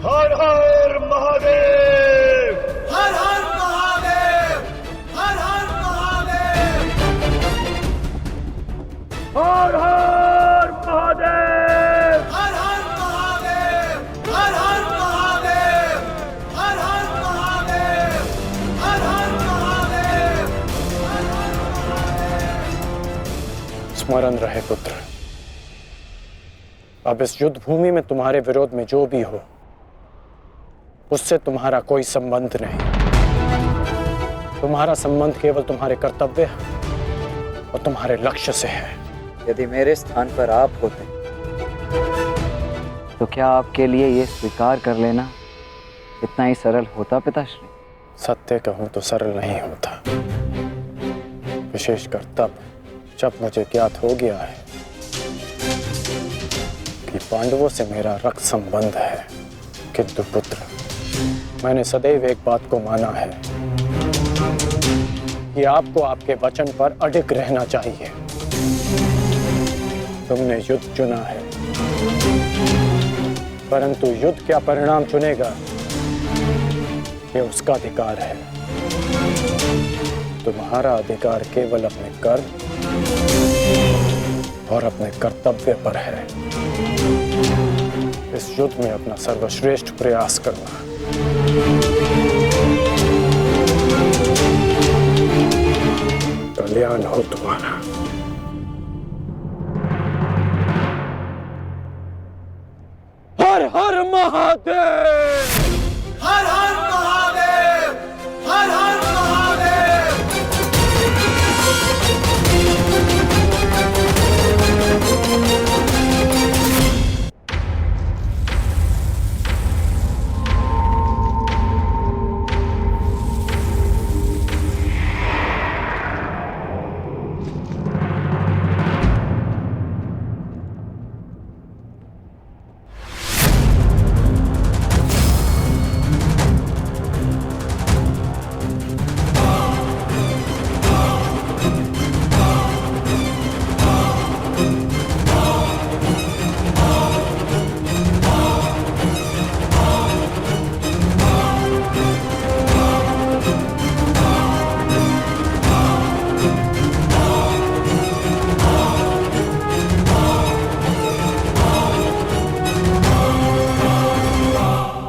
हर हर महादेव! हर हर महादेव! हर हर महादेव! हर हर महादेव! हर हर महादेव! हर हर महादेव! हर हर महादेव! हर हर महादेव! स्मरण रहे पुत्र, अब इस युद्ध भूमि में तुम्हारे विरोध में जो भी हो उससे तुम्हारा कोई संबंध नहीं। तुम्हारा संबंध केवल तुम्हारे कर्तव्य और तुम्हारे लक्ष्य से है। यदि मेरे स्थान पर आप होते तो क्या आपके लिए ये स्वीकार कर लेना इतना ही सरल होता पिताश्री? सत्य कहूं तो सरल नहीं होता, विशेषकर तब जब मुझे ज्ञात हो गया है कि पांडवों से मेरा रक्त संबंध है। किंतु पुत्र, मैंने सदैव एक बात को माना है कि आपको आपके वचन पर अडिग रहना चाहिए। तुमने युद्ध चुना है, परंतु युद्ध क्या परिणाम चुनेगा ये उसका अधिकार है। तुम्हारा अधिकार केवल अपने कर्म और अपने कर्तव्य पर है। इस युद्ध में अपना सर्वश्रेष्ठ प्रयास करना। कल्याण हो तुम्हारा। हर हर महादेव! हर हर महादेव! हर हर महादेव!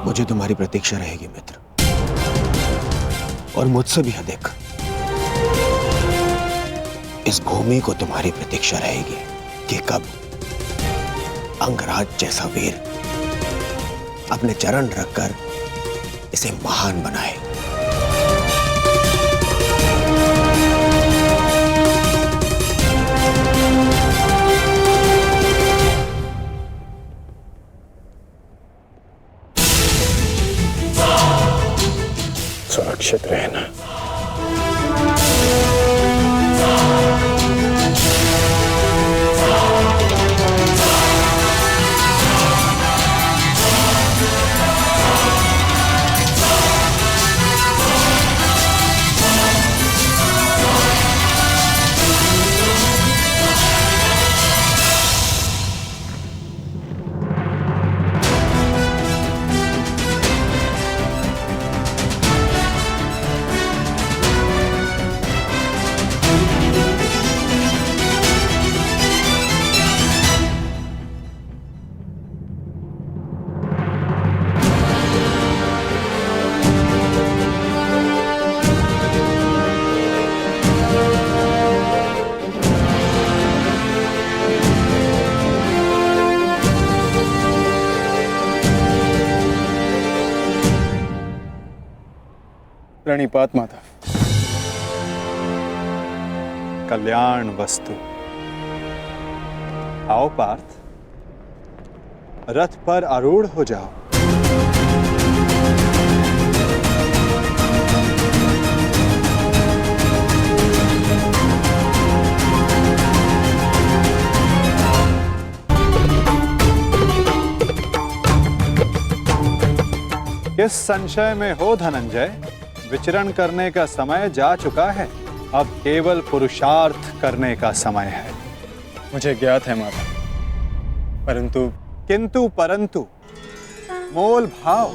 मुझे तुम्हारी प्रतीक्षा रहेगी मित्र, और मुझसे भी अधिक इस भूमि को तुम्हारी प्रतीक्षा रहेगी कि कब अंगराज जैसा वीर अपने चरण रखकर इसे महान बनाए। सुरक्षित रहना। प्रणिपात माता। कल्याण वस्तु। आओ पार्थ, रथ पर आरूढ़ हो जाओ। किस संशय में हो धनंजय, विचरण करने का समय जा चुका है, अब केवल पुरुषार्थ करने का समय है। मुझे ज्ञात है माता, परंतु परंतु मोल भाव,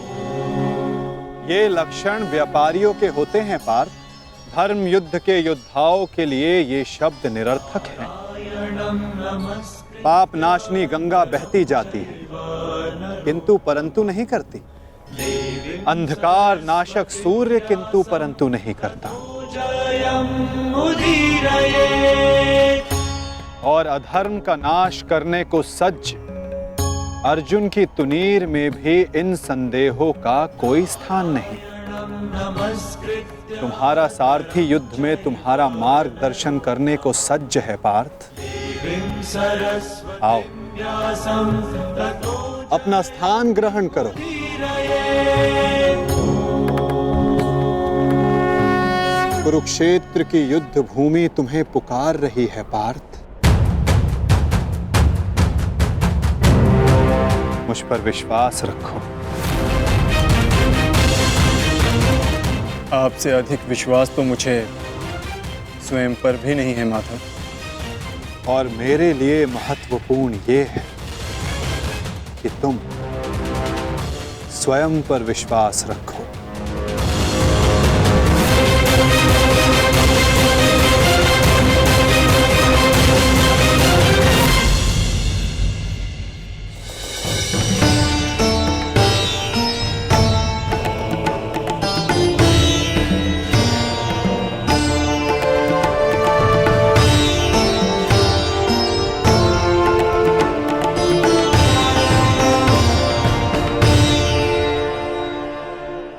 ये लक्षण व्यापारियों के होते हैं पार्थ। धर्म युद्ध के योद्धाओं के लिए ये शब्द निरर्थक हैं। पाप नाशनी गंगा बहती जाती है, किंतु परंतु नहीं करती। अंधकार नाशक सूर्य किंतु परंतु नहीं करता। और अधर्म का नाश करने को सज्ज अर्जुन की तुनीर में भी इन संदेहों का कोई स्थान नहीं। तुम्हारा सारथी युद्ध में तुम्हारा मार्गदर्शन करने को सज्ज है पार्थ। आओ, अपना स्थान ग्रहण करो। कुरुक्षेत्र की युद्ध भूमि तुम्हें पुकार रही है पार्थ। मुझ पर विश्वास रखो। आपसे अधिक विश्वास तो मुझे स्वयं पर भी नहीं है माधव। और मेरे लिए महत्वपूर्ण ये है कि तुम स्वयं पर विश्वास रखो।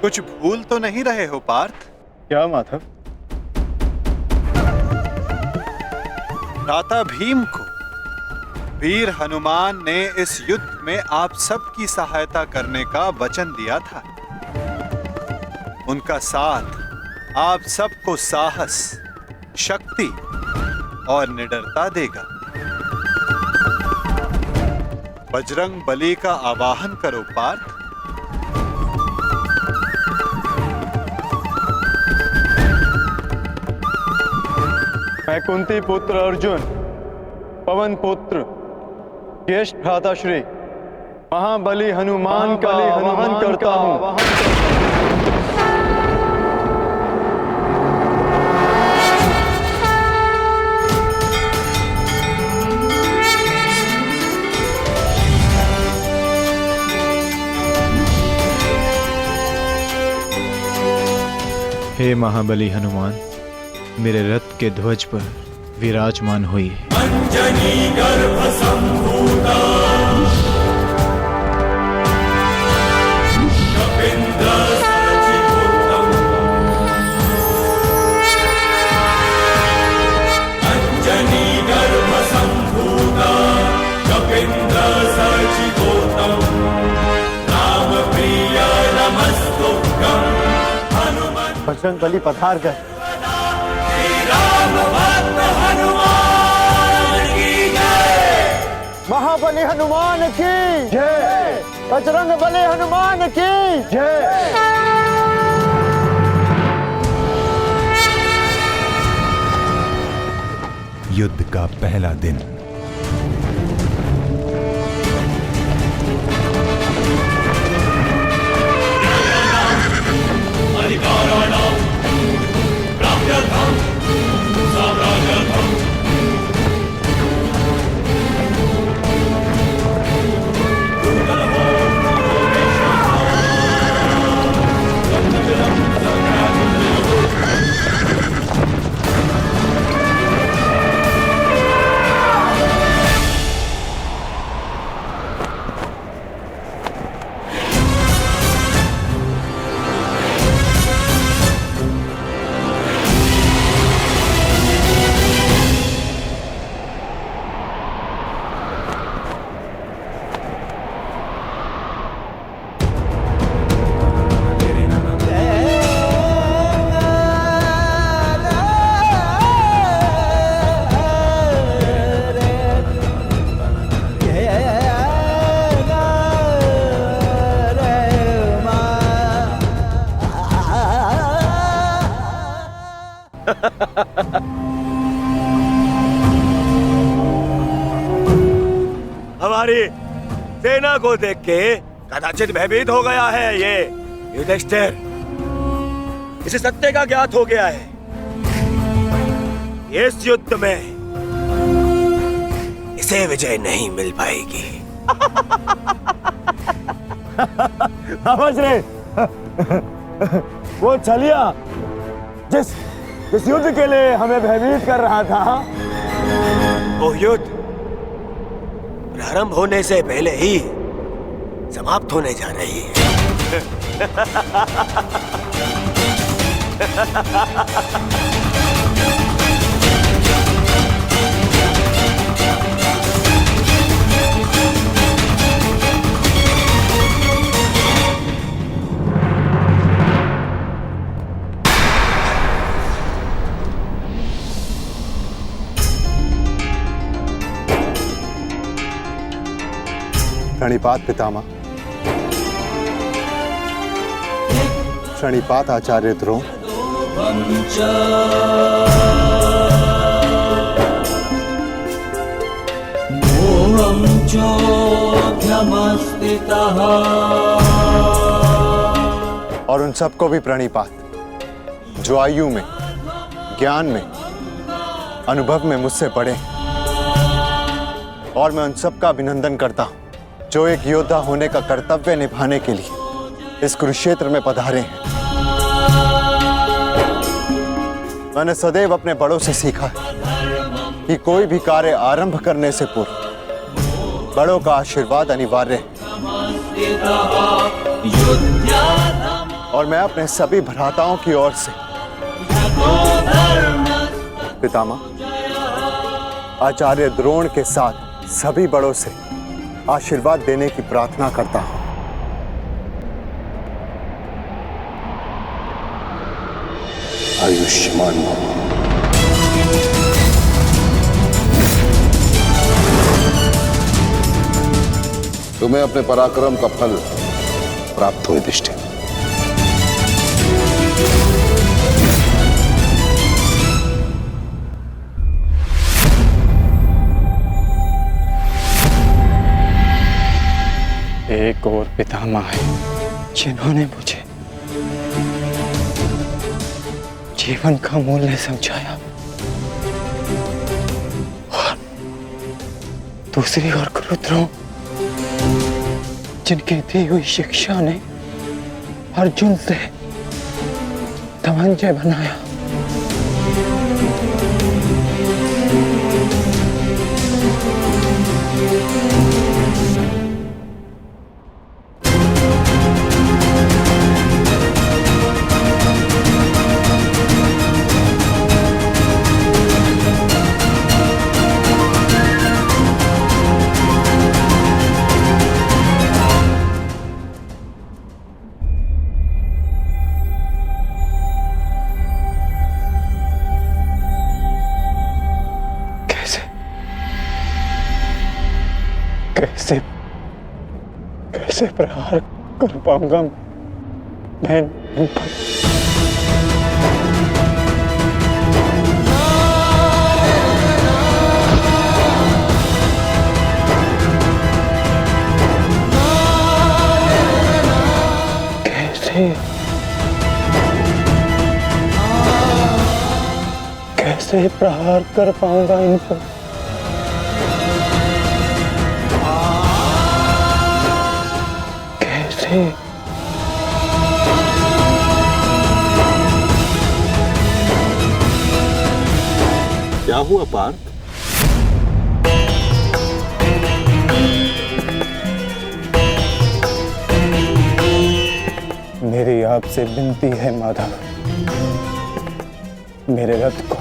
कुछ भूल तो नहीं रहे हो पार्थ? क्या माधव? भ्राता भीम को वीर हनुमान ने इस युद्ध में आप सबकी सहायता करने का वचन दिया था। उनका साथ आप सबको साहस, शक्ति और निडरता देगा। बजरंग बली का आवाहन करो पार्थ। मैं कुंती पुत्र अर्जुन, पवन पुत्र, ज्येष्ठ भ्राताश्री महाबली हनुमान का आवाहन करता हूँ। हे महाबली हनुमान, मेरे रथ के ध्वज पर विराजमान हुई। अंजनी गर्भ संभूता कपिंद्र सचिवोत्तम। अंजनी गर्भ संभूता कपिंद्र सचिवोत्तम। राम प्रिय नमस्तुभ्यं। हनुमान बजरंग बली पधार गए। महाबली हनुमान की जय। बजरंग बली हनुमान की जय। युद्ध का पहला दिन। हमारी सेना को देख के कदाचित भयभीत हो गया है ये युधिष्ठिर। इसे सत्य का ज्ञात हो गया है। इस युद्ध में इसे विजय नहीं मिल पाएगी। समझ रहे? वो छलिया जिस युद्ध के लिए हमें भयभीत कर रहा था, वो युद्ध प्रारंभ होने से पहले ही समाप्त होने जा रही है। प्रणिपात पितामह। प्रणिपात आचार्य द्रोण। और उन सबको भी प्रणिपात जो आयु में, ज्ञान में, अनुभव में मुझसे बड़े। और मैं उन सबका अभिनंदन करता हूं जो एक योद्धा होने का कर्तव्य निभाने के लिए इस कुरुक्षेत्र में पधारे हैं। मैंने सदैव अपने बड़ों से सीखा है कि कोई भी कार्य आरंभ करने से पूर्व बड़ों का आशीर्वाद अनिवार्य है। और मैं अपने सभी भ्राताओं की ओर से पितामह आचार्य द्रोण के साथ सभी बड़ों से आशीर्वाद देने की प्रार्थना करता हूं। आयुष्मान भव। तुम्हें अपने पराक्रम का फल प्राप्त हो युधिष्ठिर। एक और पितामह है जिन्होंने मुझे जीवन का मूल्य समझाया, और दूसरी ओर गुरुद्रोण जिनकी दी हुई शिक्षा ने अर्जुन से धनंजय बनाया। कैसे प्रहार कर पाऊंगा मैं इन पर? कैसे प्रहार कर पाऊंगा इन पर? क्या हुआ पार्थ? मेरी आपसे विनती है माधव, मेरे रथ को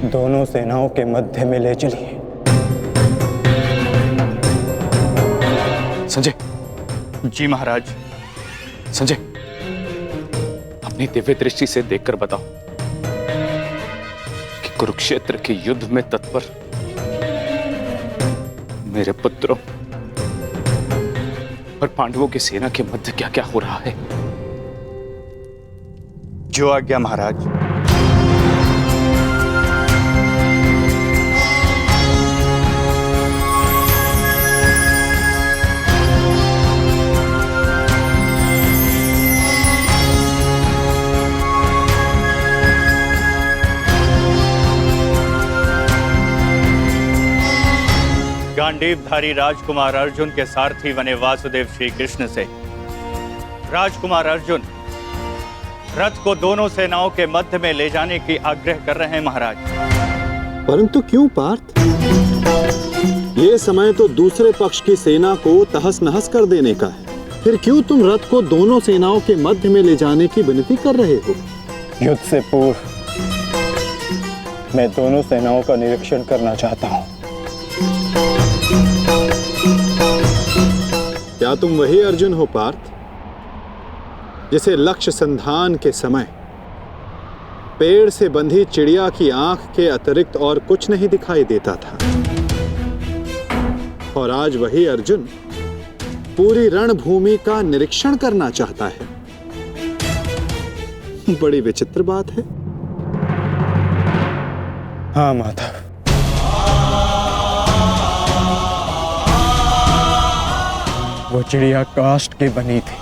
दोनों सेनाओं के मध्य में ले चलिए। संजय। जी महाराज। संजय, अपनी दिव्य दृष्टि से देखकर बताओ कि कुरुक्षेत्र के युद्ध में तत्पर मेरे पुत्रों और पांडवों की सेना के मध्य क्या क्या हो रहा है। जो आज्ञा महाराज। गांडीवधारी राजकुमार अर्जुन के सारथी बने वासुदेव श्री कृष्ण से राजकुमार अर्जुन रथ को दोनों सेनाओं के मध्य में ले जाने की आग्रह कर रहे हैं महाराज। परंतु क्यों पार्थ? ये समय तो दूसरे पक्ष की सेना को तहस नहस कर देने का है, फिर क्यों तुम रथ को दोनों सेनाओं के मध्य में ले जाने की विनती कर रहे हो? युद्ध से पूर्व मैं दोनों सेनाओं का निरीक्षण करना चाहता हूं। क्या तुम वही अर्जुन हो पार्थ, जिसे लक्ष्य संधान के समय पेड़ से बंधी चिड़िया की आंख के अतिरिक्त और कुछ नहीं दिखाई देता था, और आज वही अर्जुन पूरी रणभूमि का निरीक्षण करना चाहता है? बड़ी विचित्र बात है। हाँ माधव, वो चिड़िया काष्ठ की बनी थी,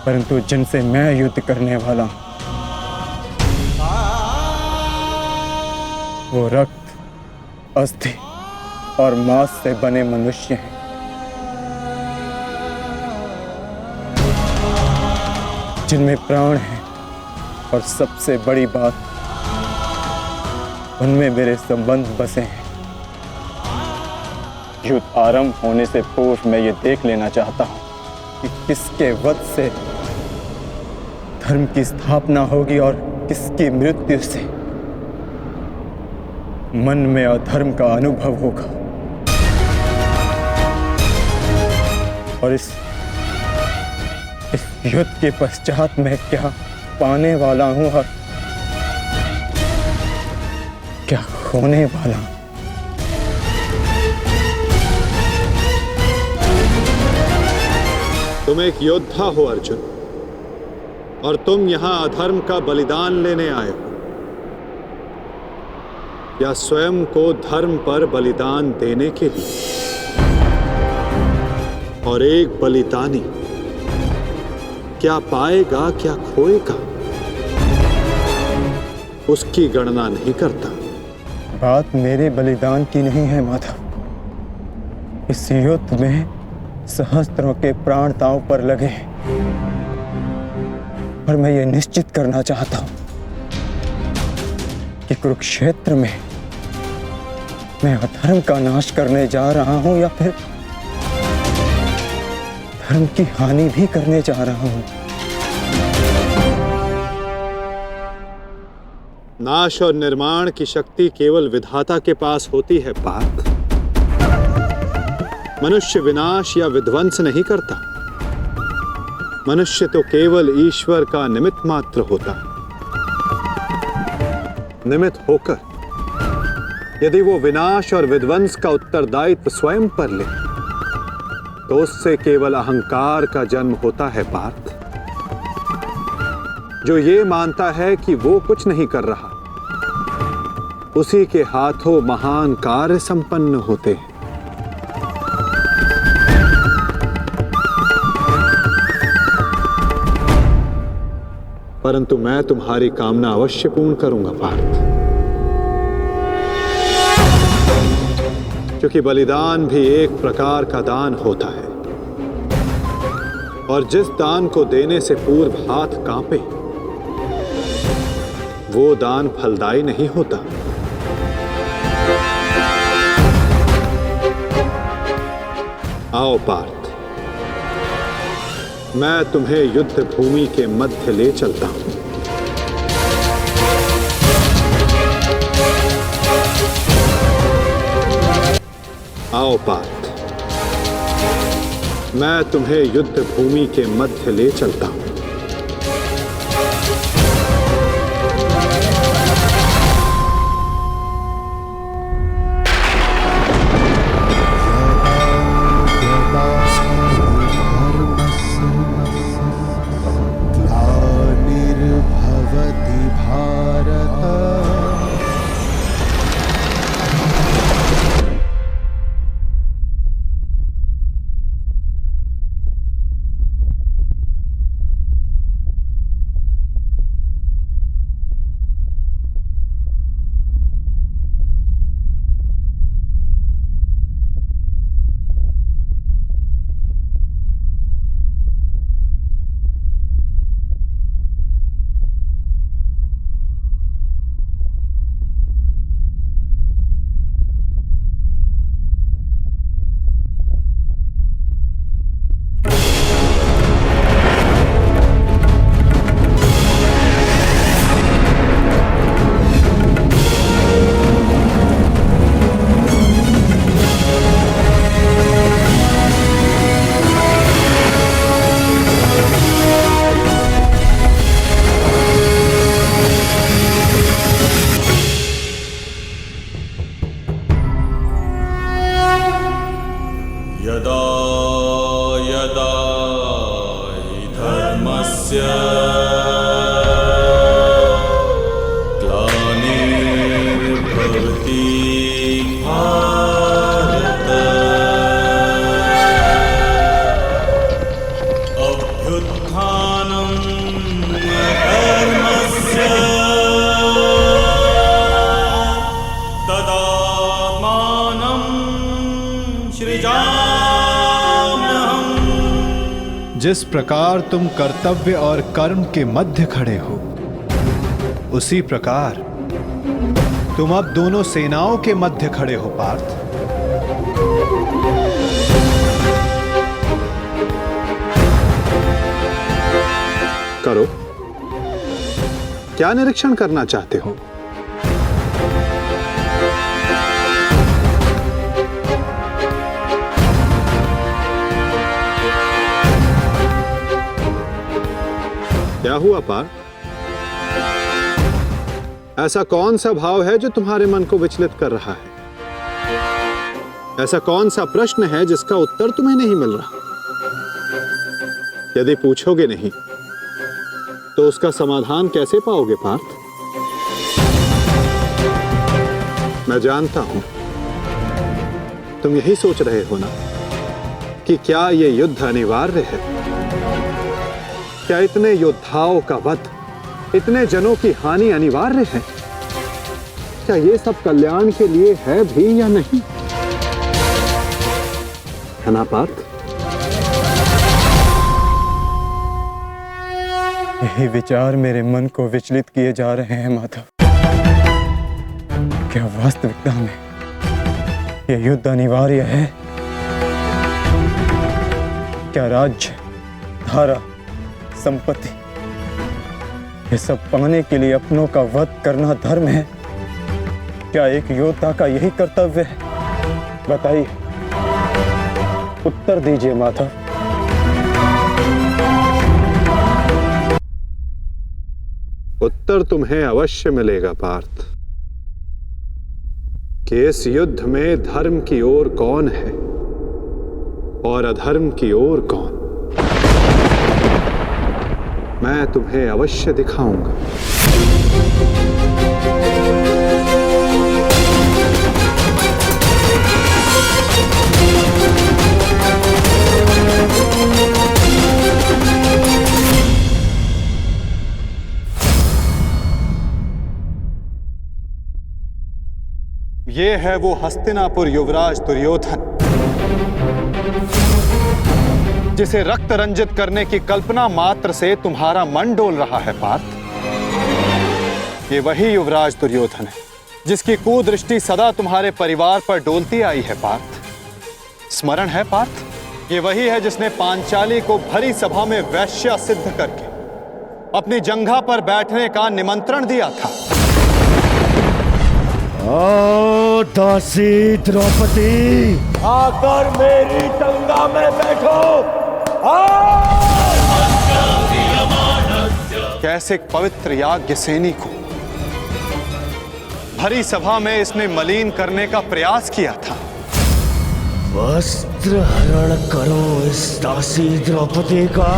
परंतु जिनसे मैं युद्ध करने वाला हूं वो रक्त, अस्थि और मांस से बने मनुष्य हैं। जिनमें प्राण है, और सबसे बड़ी बात, उनमें मेरे संबंध बसे हैं। युद्ध आरंभ होने से पूर्व मैं ये देख लेना चाहता हूं कि किसके वध से धर्म की स्थापना होगी और किसकी मृत्यु से मन में अधर्म का अनुभव होगा। और इस युद्ध के पश्चात मैं क्या पाने वाला हूं और क्या खोने वाला हूं। तुम एक योद्धा हो अर्जुन, और तुम यहां अधर्म का बलिदान लेने आए हो, या स्वयं को धर्म पर बलिदान देने के लिए? और एक बलिदानी क्या पाएगा क्या खोएगा, उसकी गणना नहीं करता। बात मेरे बलिदान की नहीं है माधव। इस युद्ध में सहस्त्रों के प्राण दांव पर लगे, और मैं ये निश्चित करना चाहता हूं कि कुरुक्षेत्र में मैं अधर्म का नाश करने जा रहा हूं या फिर धर्म की हानि भी करने जा रहा हूं। नाश और निर्माण की शक्ति केवल विधाता के पास होती है पार्थ। मनुष्य विनाश या विध्वंस नहीं करता। मनुष्य तो केवल ईश्वर का निमित्त मात्र होता है। निमित्त होकर यदि वो विनाश और विध्वंस का उत्तरदायित्व स्वयं पर ले, तो उससे केवल अहंकार का जन्म होता है पार्थ, जो ये मानता है कि वो कुछ नहीं कर रहा। उसी के हाथों महान कार्य संपन्न होते हैं। परंतु मैं तुम्हारी कामना अवश्य पूर्ण करूंगा पार्थ, क्योंकि बलिदान भी एक प्रकार का दान होता है, और जिस दान को देने से पूर्व हाथ कांपे, वो दान फलदायी नहीं होता। आओ पार्थ, मैं तुम्हें युद्ध भूमि के मध्य ले चलता हूं। आओ पार्थ, मैं तुम्हें युद्ध भूमि के मध्य ले चलता हूं। जिस प्रकार तुम कर्तव्य और कर्म के मध्य खड़े हो, उसी प्रकार तुम अब दोनों सेनाओं के मध्य खड़े हो पार्थ। करो, क्या निरीक्षण करना चाहते हो? क्या हुआ पार्थ? ऐसा कौन सा भाव है जो तुम्हारे मन को विचलित कर रहा है? ऐसा कौन सा प्रश्न है जिसका उत्तर तुम्हें नहीं मिल रहा? यदि पूछोगे नहीं तो उसका समाधान कैसे पाओगे पार्थ? मैं जानता हूं तुम यही सोच रहे हो ना कि क्या यह युद्ध अनिवार्य है? क्या इतने योद्धाओं का वध, इतने जनों की हानि अनिवार्य है? क्या ये सब कल्याण के लिए है भी या नहीं? है ना पार्थ? यही विचार मेरे मन को विचलित किए जा रहे हैं माधव। क्या वास्तविकता में यह युद्ध अनिवार्य है? क्या राज्य, धारा, संपत्ति, ये सब पाने के लिए अपनों का वध करना धर्म है? क्या एक योद्धा का यही कर्तव्य है? बताइए, उत्तर दीजिए माधव। उत्तर तुम्हें अवश्य मिलेगा पार्थ कि इस युद्ध में धर्म की ओर कौन है और अधर्म की ओर कौन। मैं तुम्हें अवश्य दिखाऊंगा। ये है वो हस्तिनापुर युवराज दुर्योधन जिसे रक्त रंजित करने की कल्पना मात्र से तुम्हारा मन डोल रहा है पार्थ। ये वही युवराज दुर्योधन है जिसकी कुदृष्टि सदा तुम्हारे परिवार पर डोलती आई है पार्थ। स्मरण है पार्थ? ये वही है जिसने पांचाली को भरी सभा में वैश्य सिद्ध करके अपनी जंघा पर बैठने का निमंत्रण दिया था। ओ दासी द्रौपदी, आकर मेरी जंगा में बैठो। कैसे एक पवित्र याज्ञ सैनी को भरी सभा में इसने मलिन करने का प्रयास किया था। वस्त्र हरण करो इस दासी द्रौपदी का।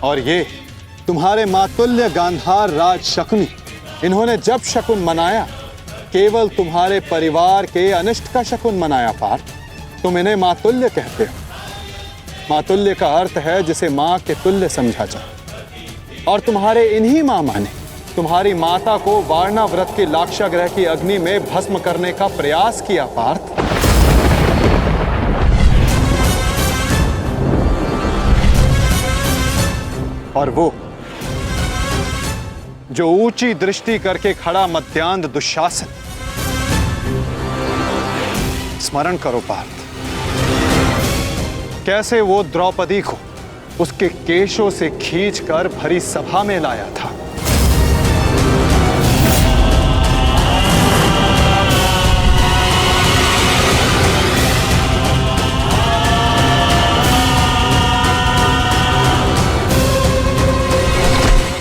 और ये तुम्हारे मातुल्य गांधार राज शकुनी, इन्होंने जब शकुन मनाया केवल तुम्हारे परिवार के अनिष्ट का शकुन मनाया पार्थ। तुम इन्हें मातुल्य कहते हो। मातुल्य का अर्थ है जिसे मां के तुल्य समझा जाए। और तुम्हारे इन्हीं मामा ने तुम्हारी माता को वारणा व्रत के लाक्षागृह की अग्नि में भस्म करने का प्रयास किया पार्थ। और वो जो ऊंची दृष्टि करके खड़ा मध्यांध दुशासन, स्मरण करो पार्थ, कैसे वो द्रौपदी को उसके केशों से खींचकर भरी सभा में लाया था।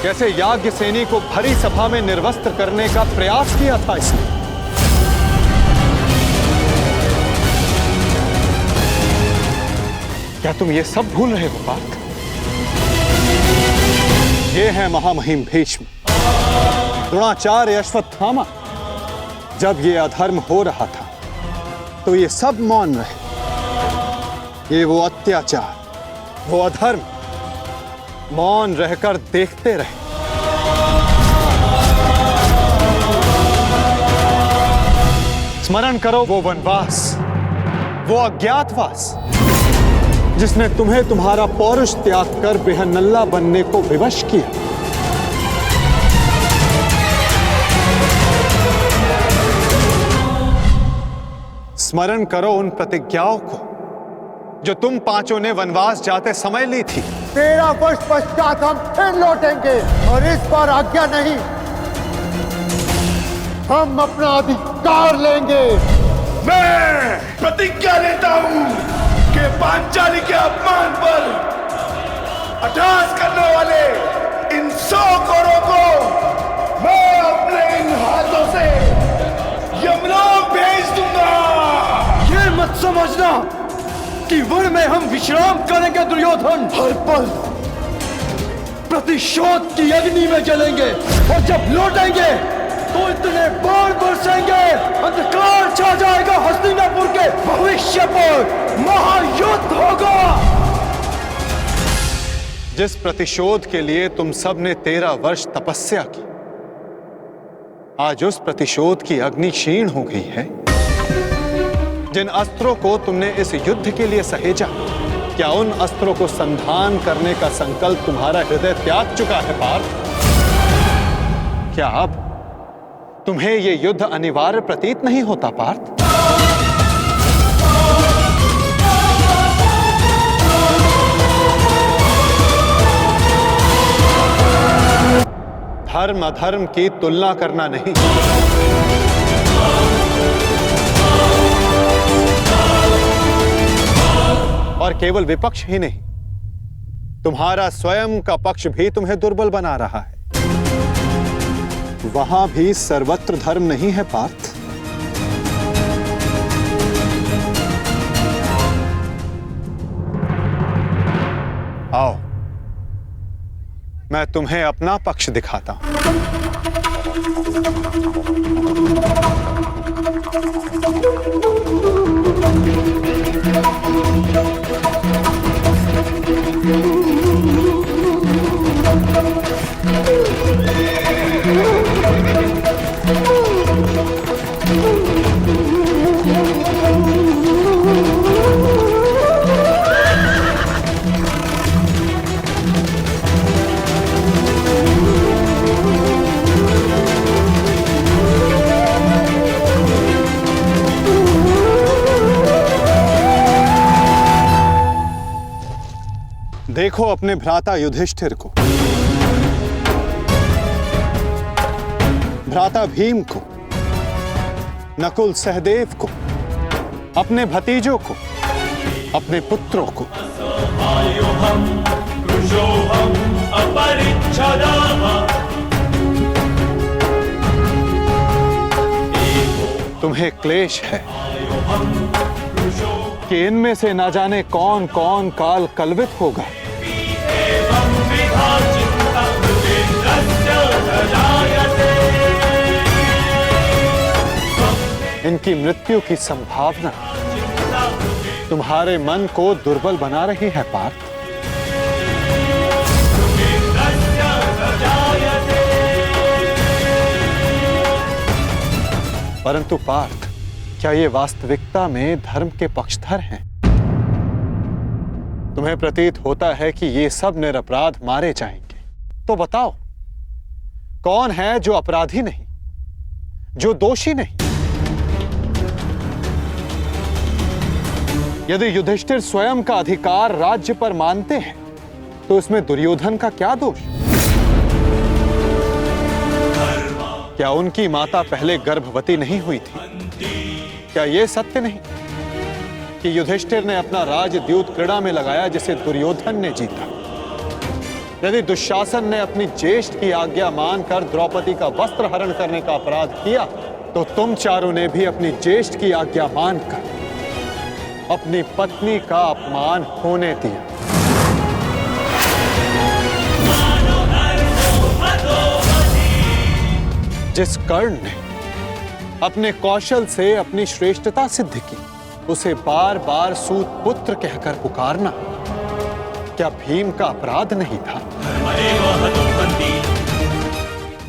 कैसे याज्ञ सैनी को भरी सभा में निर्वस्त्र करने का प्रयास किया था इसने। क्या तुम ये सब भूल रहे हो पार्थ? ये है महामहिम भीष्म, द्रोणाचार्य, अश्वत्थामा। जब ये अधर्म हो रहा था तो ये सब मौन रहे। ये वो अत्याचार, वो अधर्म मौन रहकर देखते रहे। स्मरण करो वो वनवास, वो अज्ञातवास जिसने तुम्हें तुम्हारा पौरुष त्याग कर बेहनल्ला बनने को विवश किया। स्मरण करो उन प्रतिज्ञाओं को जो तुम पांचों ने वनवास जाते समय ली थी। 13 वर्ष पश्चात हम फिर लौटेंगे और इस बार आज्ञा नहीं, हम अपना अधिकार लेंगे। मैं प्रतिज्ञा लेता हूं कि पांचाली के अपमान पर अट्टहास करने वाले इन 100 कौरों को मैं अपने इन हाथों से यमलोक भेज दूंगा। ये मत समझना कि वन में हम विश्राम करेंगे दुर्योधन। हर पल प्रतिशोध की अग्नि में जलेंगे और जब लौटेंगे तो इतने बाण बरसेंगे, अंधकार छा जाएगा हस्तिनापुर के भविष्य पर, महायुद्ध होगा। जिस प्रतिशोध के लिए तुम सब ने 13 वर्ष तपस्या की, आज उस प्रतिशोध की अग्नि क्षीण हो गई है। जिन अस्त्रों को तुमने इस युद्ध के लिए सहेजा, क्या उन अस्त्रों को संधान करने का संकल्प तुम्हारा हृदय त्याग चुका है पार्थ? क्या अब तुम्हें यह युद्ध अनिवार्य प्रतीत नहीं होता पार्थ? धर्म अधर्म की तुलना करना नहीं, और केवल विपक्ष ही नहीं, तुम्हारा स्वयं का पक्ष भी तुम्हें दुर्बल बना रहा है। वहां भी सर्वत्र धर्म नहीं है पार्थ। आओ, मैं तुम्हें अपना पक्ष दिखाता हूं। देखो अपने भ्राता युधिष्ठिर को, भ्राता भीम को, नकुल सहदेव को, अपने भतीजों को, अपने पुत्रों को। तुम्हें क्लेश है कि इनमें से ना जाने कौन कौन काल कलवित होगा। इनकी मृत्यु की संभावना तुम्हारे मन को दुर्बल बना रही है पार्थ। परंतु पार्थ, क्या ये वास्तविकता में धर्म के पक्षधर हैं? तुम्हें प्रतीत होता है कि ये सब निरपराध मारे जाएंगे। तो बताओ, कौन है जो अपराधी नहीं, जो दोषी नहीं? यदि युधिष्ठिर स्वयं का अधिकार राज्य पर मानते हैं, तो इसमें दुर्योधन का क्या दोष? क्या उनकी माता पहले गर्भवती नहीं हुई थी? क्या यह सत्य नहीं कि युधिष्ठिर ने अपना राज द्यूत क्रीड़ा में लगाया जिसे दुर्योधन ने जीता? यदि दुशासन ने अपनी ज्येष्ठ की आज्ञा मानकर द्रौपदी का वस्त्र हरण करने का अपराध किया, तो तुम चारों ने भी अपनी ज्येष्ठ की आज्ञा मानकर अपनी पत्नी का अपमान होने दिया। जिस कर्ण ने अपने कौशल से अपनी श्रेष्ठता सिद्ध की, उसे बार बार सूत पुत्र कहकर पुकारना क्या भीम का अपराध नहीं था?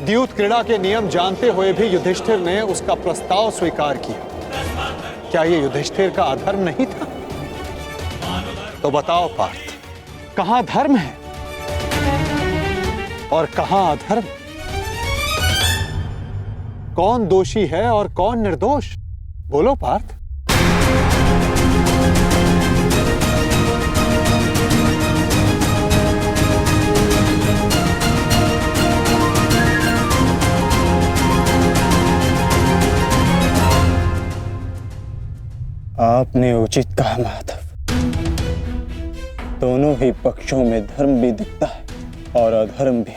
द्यूत क्रीड़ा के नियम जानते हुए भी युधिष्ठिर ने उसका प्रस्ताव स्वीकार किया। क्या यह युधिष्ठिर का अधर्म नहीं था? तो बताओ पार्थ, कहां धर्म है और कहां अधर्म? कौन दोषी है और कौन निर्दोष? बोलो पार्थ। आपने उचित कहा माधव, दोनों ही पक्षों में धर्म भी दिखता है और अधर्म भी।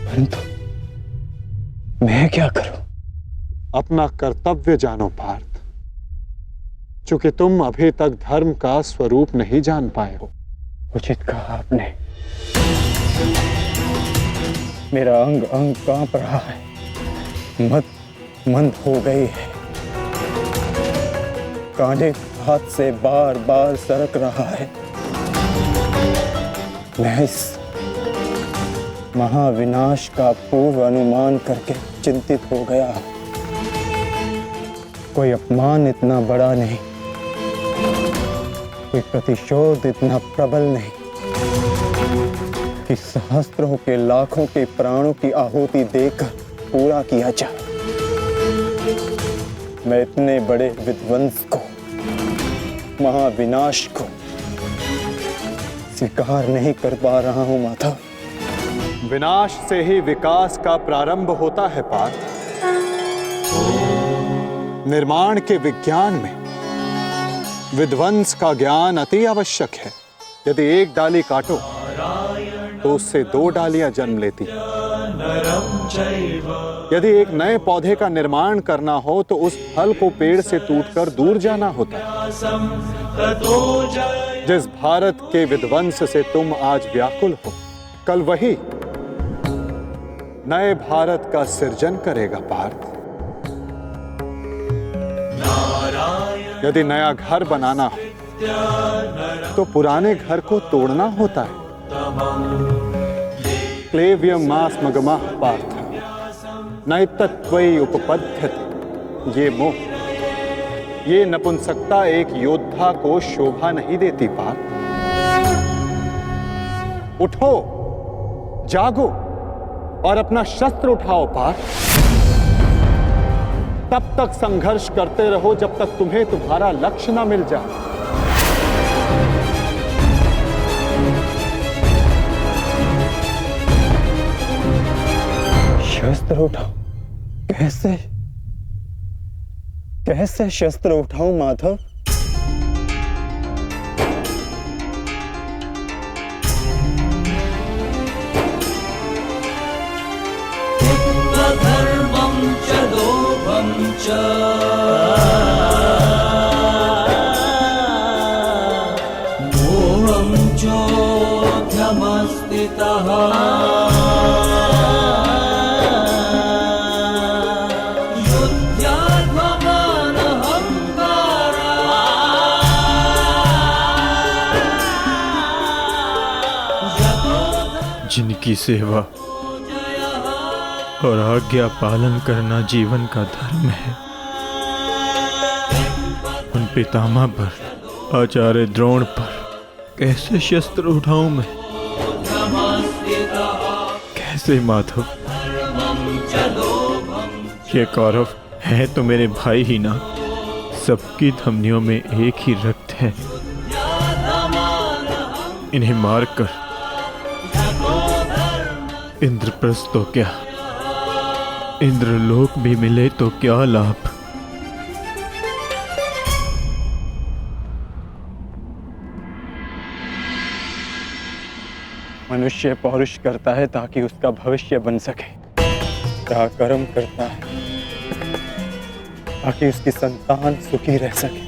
परंतु मैं क्या करूं? अपना कर्तव्य जानो पार्थ, चूंकि तुम अभी तक धर्म का स्वरूप नहीं जान पाए हो। उचित कहा आपने। मेरा अंग अंग कांप रहा है, मंद हो गई है, कांधे हाथ से बार बार सरक रहा है। मैं इस महाविनाश का पूर्व अनुमान करके चिंतित हो गया। कोई अपमान इतना बड़ा नहीं, कोई प्रतिशोध इतना प्रबल नहीं कि सहस्त्रों के लाखों के प्राणों की आहुति देकर पूरा किया जाए। मैं इतने बड़े विध्वंस को, महाविनाश को स्वीकार नहीं कर पा रहा हूं माधव। विनाश से ही विकास का प्रारंभ होता है पार्थ। निर्माण के विज्ञान में विध्वंस का ज्ञान अति आवश्यक है। यदि एक डाली काटो तो उससे 2 डालियां जन्म लेती। यदि एक नए पौधे का निर्माण करना हो तो उस फल को पेड़ से टूटकर दूर जाना होता है। जिस भारत के विध्वंस से तुम आज व्याकुल हो, कल वही नए भारत का सृजन करेगा पार्थ। यदि नया घर बनाना हो तो पुराने घर को तोड़ना होता है। क्लेव्यम मास मगमः पार्थ नैतत्वयि उपपद्यते। ये मोह, ये नपुंसकता एक योद्धा को शोभा नहीं देती पार्थ। उठो, जागो और अपना शस्त्र उठाओ पार्थ। तब तक संघर्ष करते रहो जब तक तुम्हें तुम्हारा लक्ष्य न मिल जाए। शस्त्र उठाओ? कैसे कैसे शस्त्र उठाऊं माधव? धर्मं च लोभं च मोहं चोऽध्यमस्थितः जिनकी सेवा और आज्ञा पालन करना जीवन का धर्म है, उन पितामह पर, आचार्य द्रोण पर कैसे शस्त्र उठाऊं मैं? कैसे माधव? ये कौरव है तो मेरे भाई ही ना। सबकी धमनियों में एक ही रक्त है। इन्हें मारकर इंद्रप्रस्थ तो क्या, इंद्रलोक भी मिले तो क्या लाभ? मनुष्य पौरुष करता है ताकि उसका भविष्य बन सके, पराक्रम करता है ताकि उसकी संतान सुखी रह सके।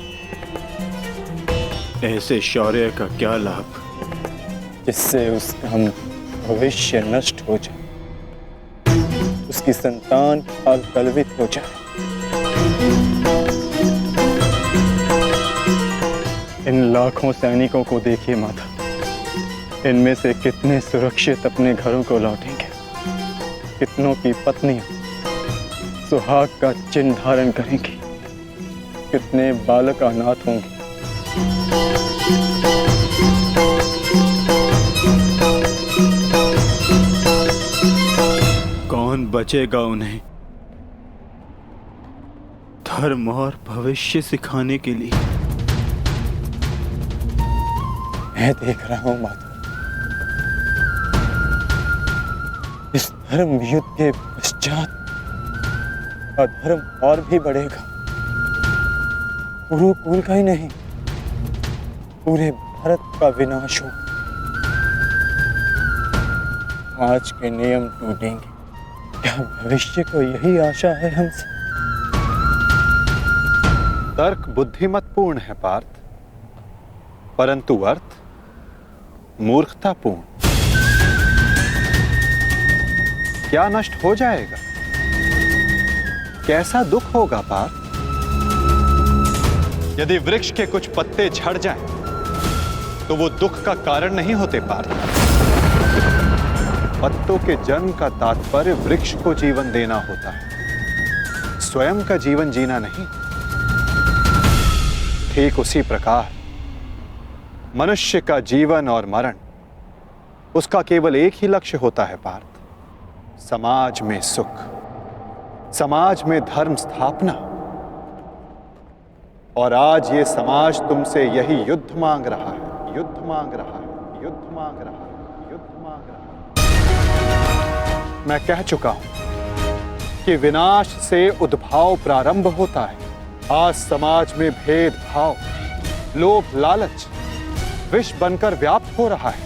ऐसे शौर्य का क्या लाभ जिससे उसका भविष्य नष्ट हो जाए, उसकी संतान कलवित हो जाए। इन लाखों सैनिकों को देखिए माता, इनमें से कितने सुरक्षित अपने घरों को लौटेंगे, कितनों की पत्नियां सुहाग का चिन्ह धारण करेंगी, कितने बालक अनाथ होंगे। कौन बचेगा उन्हें धर्म और भविष्य सिखाने के लिए? मैं देख रहा हूं माधव, इस धर्म युद्ध के पश्चात अधर्म और भी बढ़ेगा। कुरुकुल का ही नहीं, पूरे भारत का विनाश होगा। आज के नियम टूटेंगे। क्या भविष्य को यही आशा है हमसे? तर्क बुद्धिमतपूर्ण है पार्थ, परंतु अर्थ मूर्खतापूर्ण। क्या नष्ट हो जाएगा? कैसा दुख होगा पार्थ? यदि वृक्ष के कुछ पत्ते झड़ जाएं, तो वो दुख का कारण नहीं होते पार्थ। पत्तों के जन्म का तात्पर्य वृक्ष को जीवन देना होता है, स्वयं का जीवन जीना नहीं। ठीक उसी प्रकार मनुष्य का जीवन और मरण, उसका केवल एक ही लक्ष्य होता है पार्थ, समाज में सुख, समाज में धर्म स्थापना। और आज ये समाज तुमसे यही युद्ध मांग रहा है, युद्ध मांग रहा है, युद्ध मांग रहा है, युद्ध मांग रहा है। मैं कह चुका हूं कि विनाश से उद्भाव प्रारंभ होता है। आज समाज में भेदभाव, लोभ, लालच विष बनकर व्याप्त हो रहा है।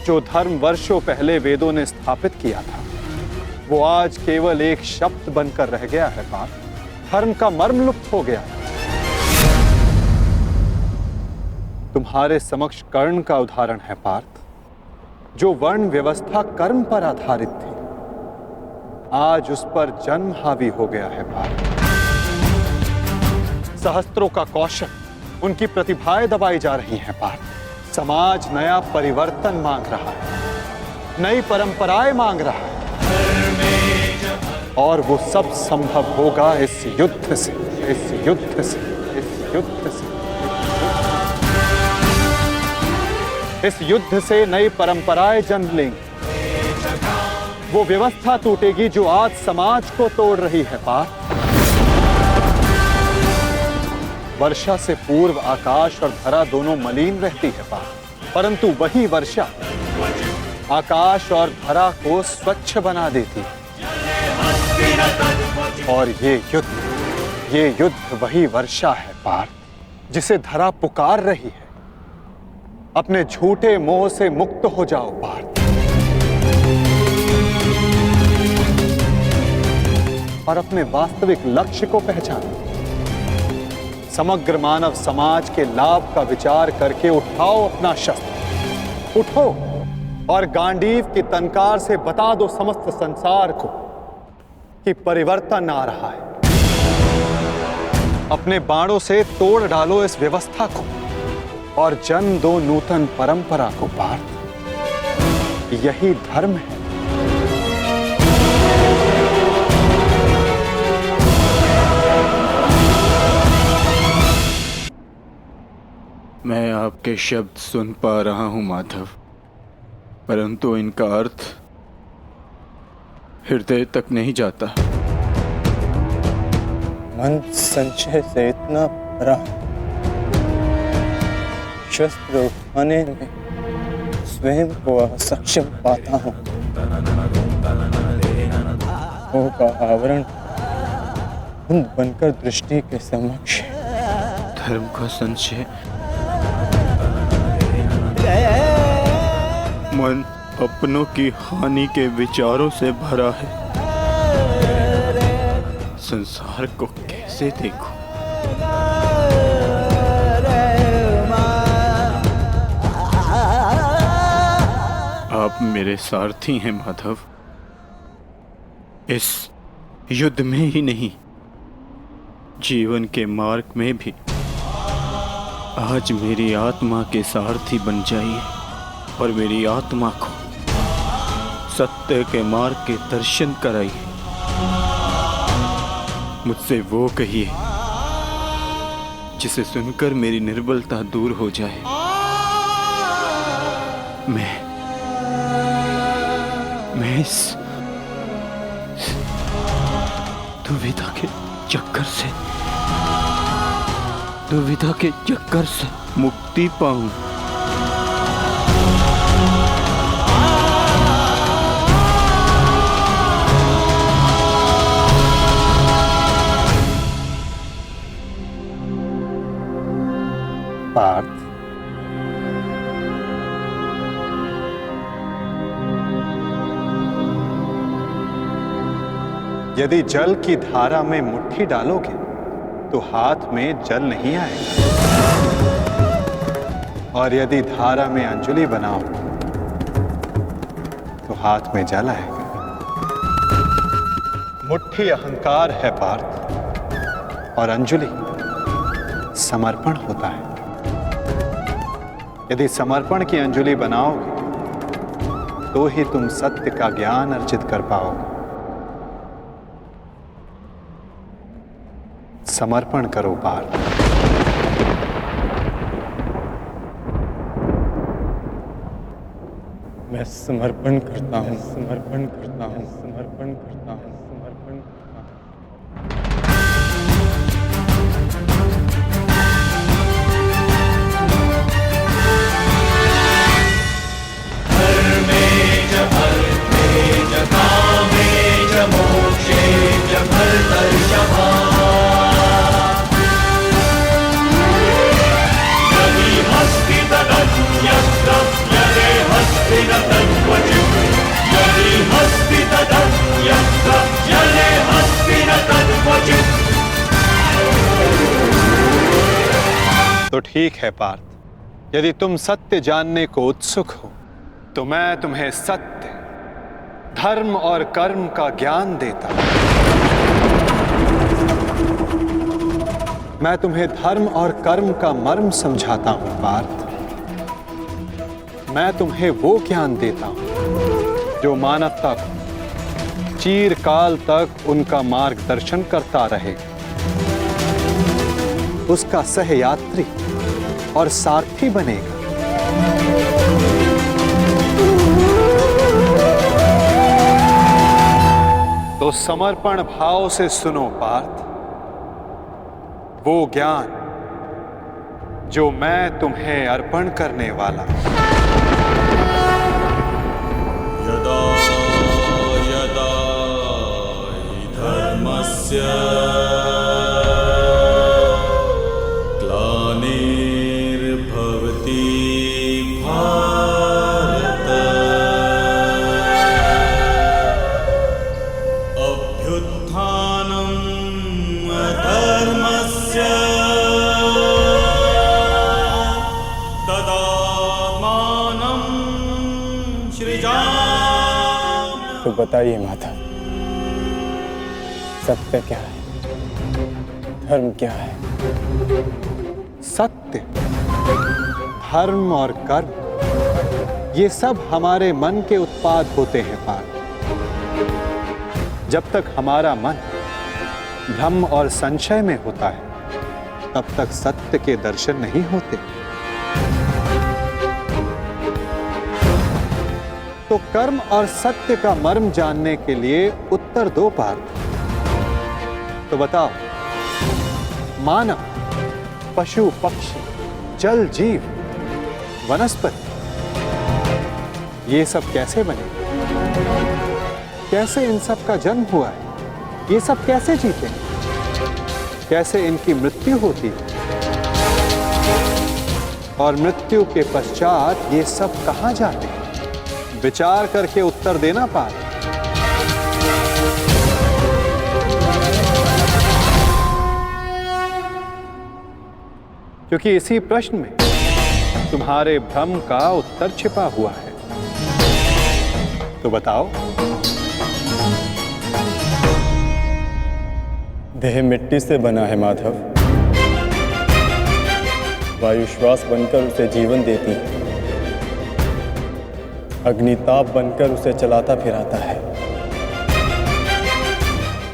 जो धर्म वर्षों पहले वेदों ने स्थापित किया था, वो आज केवल एक शब्द बनकर रह गया है पार्थ। धर्म का मर्म लुप्त हो गया है। तुम्हारे समक्ष कर्ण का उदाहरण है पार्थ, जो वर्ण व्यवस्था कर्म पर आधारित थी, आज उस पर जन्म हावी हो गया है पार्थ। सहस्त्रों का कौशल, उनकी प्रतिभाएं दबाई जा रही हैं पार्थ। समाज नया परिवर्तन मांग रहा है, नई परंपराएं मांग रहा है, और वो सब संभव होगा इस युद्ध से, इस युद्ध से, इस युद्ध से। इस युद्ध से नई परंपराएं जन्म लेंगी। वो व्यवस्था टूटेगी जो आज समाज को तोड़ रही है पार्थ। वर्षा से पूर्व आकाश और धरा दोनों मलिन रहती है पार्थ, परंतु वही वर्षा आकाश और धरा को स्वच्छ बना देती है। और ये युद्ध वही वर्षा है पार्थ, जिसे धरा पुकार रही है। अपने झूठे मोह से मुक्त हो जाओ पार्थ, और अपने वास्तविक लक्ष्य को पहचानो। समग्र मानव समाज के लाभ का विचार करके उठाओ अपना शस्त्र, उठो और गांडीव की तनकार से बता दो समस्त संसार को कि परिवर्तन आ रहा है। अपने बाणों से तोड़ डालो इस व्यवस्था को और जन्म दो नूतन परंपरा को पार्थ। यही धर्म है। मैं आपके शब्द सुन पा रहा हूं माधव, परंतु इनका अर्थ हृदय तक नहीं जाता। मन संशय से इतना भरा, शस्त्र उठाने में स्वयं को असक्षम पाता हूं। मोह का आवरण धुंध बनकर दृष्टि के समक्ष, धर्म का संशय, मन अपनों की हानि के विचारों से भरा है। संसार को कैसे देखूं? आप मेरे सारथी हैं माधव, इस युद्ध में ही नहीं, जीवन के मार्ग में भी। आज मेरी आत्मा के सारथी बन जाइए और मेरी आत्मा को सत्य के मार्ग के दर्शन कराइए। मुझसे वो कहिए जिसे सुनकर मेरी निर्बलता दूर हो जाए। मैं इस दुविधा के चक्कर से मुक्ति पाऊं। पार्थ, यदि जल की धारा में मुट्ठी डालोगे तो हाथ में जल नहीं आएगा, और यदि धारा में अंजलि बनाओ तो हाथ में जल आएगा। मुट्ठी अहंकार है पार्थ, और अंजलि समर्पण होता है। यदि समर्पण की अंजलि बनाओगे तो ही तुम सत्य का ज्ञान अर्जित कर पाओगे। समर्पण करो पार्थ। मैं समर्पण करता हूँ, समर्पण करता हूँ, समर्पण करता हूँ, समर्पण करता हूँ। तो ठीक है पार्थ, यदि तुम सत्य जानने को उत्सुक हो तो मैं तुम्हें सत्य, धर्म और कर्म का ज्ञान देता हूं। मैं तुम्हें धर्म और कर्म का मर्म समझाता हूं पार्थ। मैं तुम्हें वो ज्ञान देता हूं जो मानवता को चिरकाल तक उनका मार्गदर्शन करता रहेगा, उसका सहयात्री और सारथी बनेगा। तो समर्पण भाव से सुनो पार्थ, वो ज्ञान जो मैं तुम्हें अर्पण करने वाला हूं। यदा यदा हि धर्मस्य तो बताइए माता, सत्य क्या है, धर्म क्या है? सत्य, धर्म और कर्म ये सब हमारे मन के उत्पाद होते हैं पार्थ। जब तक हमारा मन भ्रम और संशय में होता है तब तक सत्य के दर्शन नहीं होते। तो कर्म और सत्य का मर्म जानने के लिए उत्तर दो पार्थ। तो बताओ, मानव, पशु पक्षी, जल जीव, वनस्पति ये सब कैसे बने? कैसे इन सब का जन्म हुआ है? ये सब कैसे जीते? कैसे इनकी मृत्यु होती है? और मृत्यु के पश्चात ये सब कहां जाते हैं? विचार करके उत्तर देना पार्थ। क्योंकि इसी प्रश्न में तुम्हारे भ्रम का उत्तर छिपा हुआ है। तो बताओ। देह मिट्टी से बना है माधव, वायु श्वास बनकर उसे जीवन देती है, अग्निताप बनकर उसे चलाता फिराता है,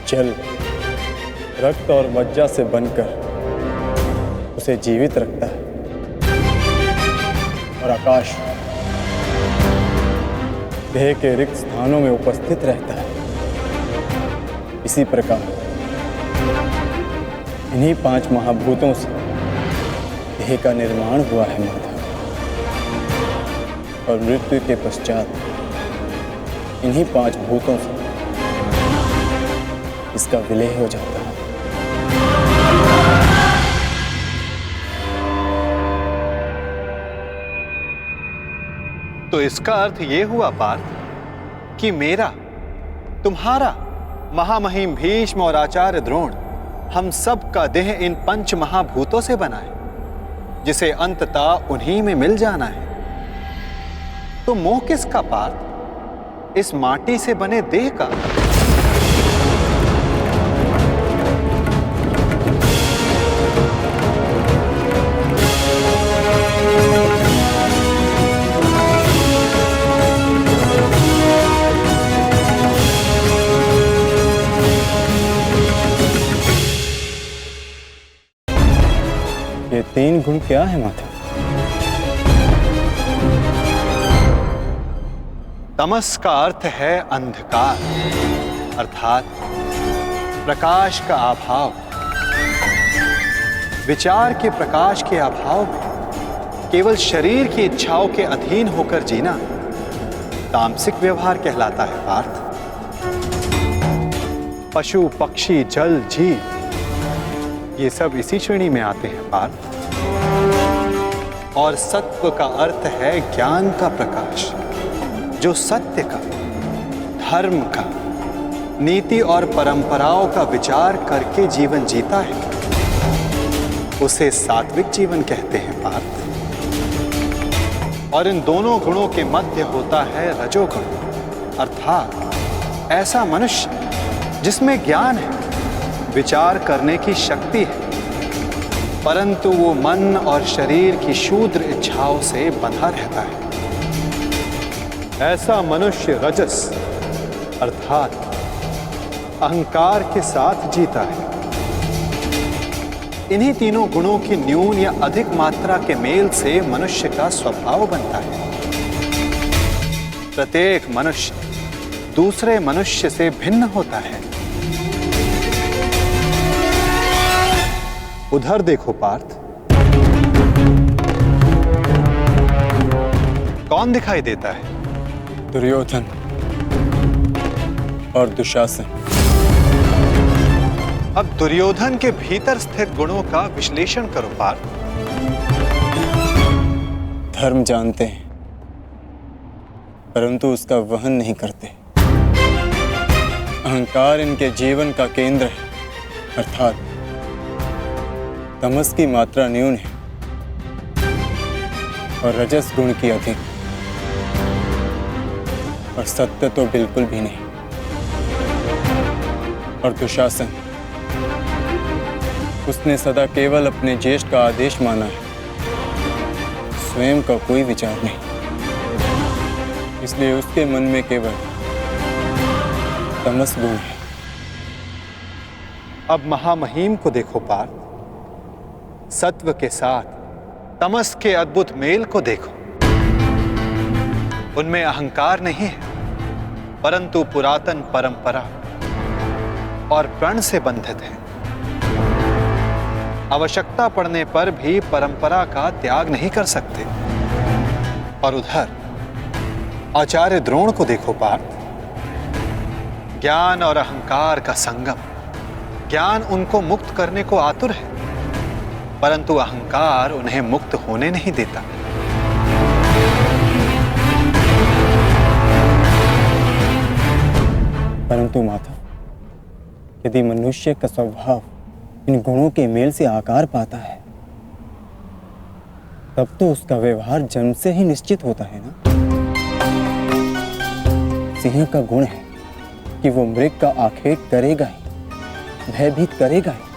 जल रक्त और मज्जा से बनकर उसे जीवित रखता है और आकाश देह के रिक्त स्थानों में उपस्थित रहता है। इसी प्रकार इन्हीं 5 महाभूतों से देह का निर्माण हुआ है माधव, और मृत्यु के पश्चात इन्हीं 5 भूतों से इसका विलय हो जाता है। तो इसका अर्थ ये हुआ पार्थ कि मेरा, तुम्हारा, महामहिम भीष्म और आचार्य द्रोण, हम सब का देह इन 5 महाभूतों से बना है, जिसे अंततः उन्हीं में मिल जाना है। तो मोह किसका पार्थ? इस माटी से बने देह का? ये 3 गुण क्या है माधव? तमस का अर्थ है अंधकार, अर्थात प्रकाश का अभाव। विचार के प्रकाश के अभाव में केवल शरीर की इच्छाओं के अधीन होकर जीना तामसिक व्यवहार कहलाता है पार्थ। पशु, पक्षी, जल, जीव ये सब इसी श्रेणी में आते हैं पार्थ। और सत्व का अर्थ है ज्ञान का प्रकाश, जो सत्य का, धर्म का, नीति और परंपराओं का विचार करके जीवन जीता है, उसे सात्विक जीवन कहते हैं पार्थ। और इन दोनों गुणों के मध्य होता है रजोगुण, अर्थात ऐसा मनुष्य जिसमें ज्ञान है, विचार करने की शक्ति है, परंतु वो मन और शरीर की शूद्र इच्छाओं से बंधा रहता है। ऐसा मनुष्य रजस अर्थात अहंकार के साथ जीता है। इन्हीं तीनों गुणों की न्यून या अधिक मात्रा के मेल से मनुष्य का स्वभाव बनता है। प्रत्येक मनुष्य दूसरे मनुष्य से भिन्न होता है। उधर देखो पार्थ, कौन दिखाई देता है? दुर्योधन और दुशासन। अब दुर्योधन के भीतर स्थित गुणों का विश्लेषण करो पार्थ। धर्म जानते हैं परंतु उसका वहन नहीं करते। अहंकार इनके जीवन का केंद्र है, अर्थात तमस की मात्रा न्यून है और रजस गुण की अधिक, और सत्य तो बिल्कुल भी नहीं। और दुशासन, उसने सदा केवल अपने ज्येष्ठ का आदेश माना है, स्वयं का कोई विचार नहीं, इसलिए उसके मन में केवल तमस गुण है। अब महामहिम को देखो पार्थ, सत्व के साथ तमस के अद्भुत मेल को देखो। उनमें अहंकार नहीं है, परंतु पुरातन परंपरा और प्रण से बंधित है। आवश्यकता पड़ने पर भी परंपरा का त्याग नहीं कर सकते। और उधर आचार्य द्रोण को देखो पार्थ, ज्ञान और अहंकार का संगम। ज्ञान उनको मुक्त करने को आतुर है, परंतु अहंकार उन्हें मुक्त होने नहीं देता। परंतु माधव, यदि मनुष्य का स्वभाव इन गुणों के मेल से आकार पाता है, तब तो उसका व्यवहार जन्म से ही निश्चित होता है ना। सिंह का गुण है कि वो मृग का आखेट करेगा ही, भयभीत करेगा ही।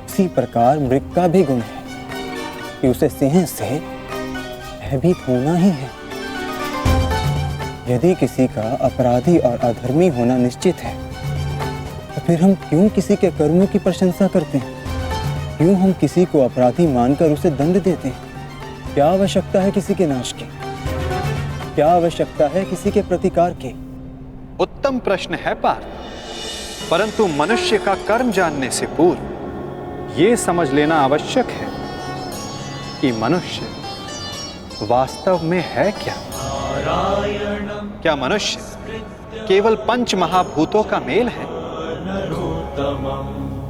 उसी प्रकार मृग का भी गुण है कि उसे सिंह से भयभीत होना ही है। यदि किसी का अपराधी और अधर्मी होना निश्चित है, तो फिर हम क्यों किसी के कर्मों की प्रशंसा करते हैं? क्यों हम किसी को अपराधी मानकर उसे दंड देते हैं? क्या आवश्यकता है किसी के नाश की? क्या आवश्यकता है किसी के प्रतिकार की? उत्तम प्रश्न है पार्थ, परंतु मनुष्य का कर्म जानने से पूर्व यह समझ लेना आवश्यक है कि मनुष्य वास्तव में है क्या। क्या मनुष्य केवल पंच महाभूतों का मेल है?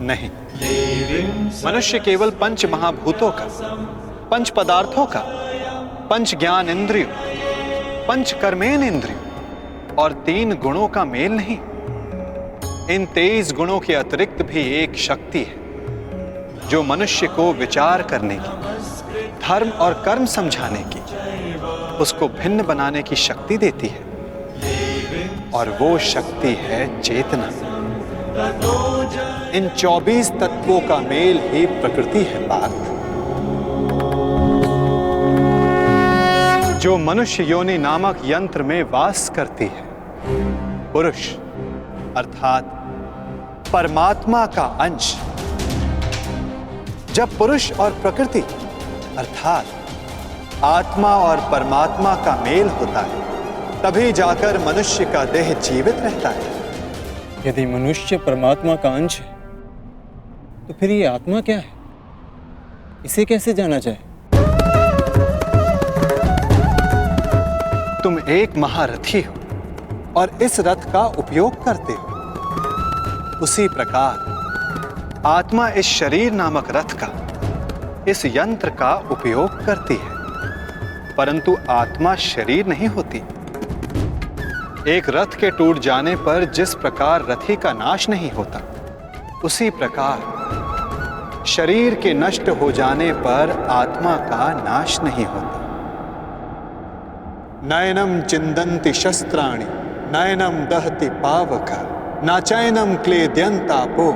नहीं, मनुष्य केवल पंच महाभूतों का, पंच पदार्थों का, पंच ज्ञान इंद्रियों, पंच कर्मेन इंद्रियों और 3 गुणों का मेल नहीं। इन 23 गुणों के अतिरिक्त भी एक शक्ति है जो मनुष्य को विचार करने की, धर्म और कर्म समझाने की, उसको भिन्न बनाने की शक्ति देती है, और वो शक्ति है चेतना। इन 24 तत्वों का मेल ही प्रकृति है पार्थ। जो मनुष्य योनि नामक यंत्र में वास करती है, पुरुष अर्थात परमात्मा का अंश। जब पुरुष और प्रकृति अर्थात आत्मा और परमात्मा का मेल होता है, तभी जाकर मनुष्य का देह जीवित रहता है। यदि मनुष्य परमात्मा का अंश है, तो फिर ये आत्मा क्या है? इसे कैसे जाना जाए? तुम एक महारथी हो और इस रथ का उपयोग करते हो। उसी प्रकार आत्मा इस शरीर नामक रथ का, इस यंत्र का उपयोग करती है, परंतु आत्मा शरीर नहीं होती। एक रथ के टूट जाने पर जिस प्रकार रथी का नाश नहीं होता, उसी प्रकार शरीर के नष्ट हो जाने पर आत्मा का नाश नहीं होता। नयनम चिंदन्ति शस्त्राणि नयनम दहति पावक न चैनम क्लेद्यन्तापो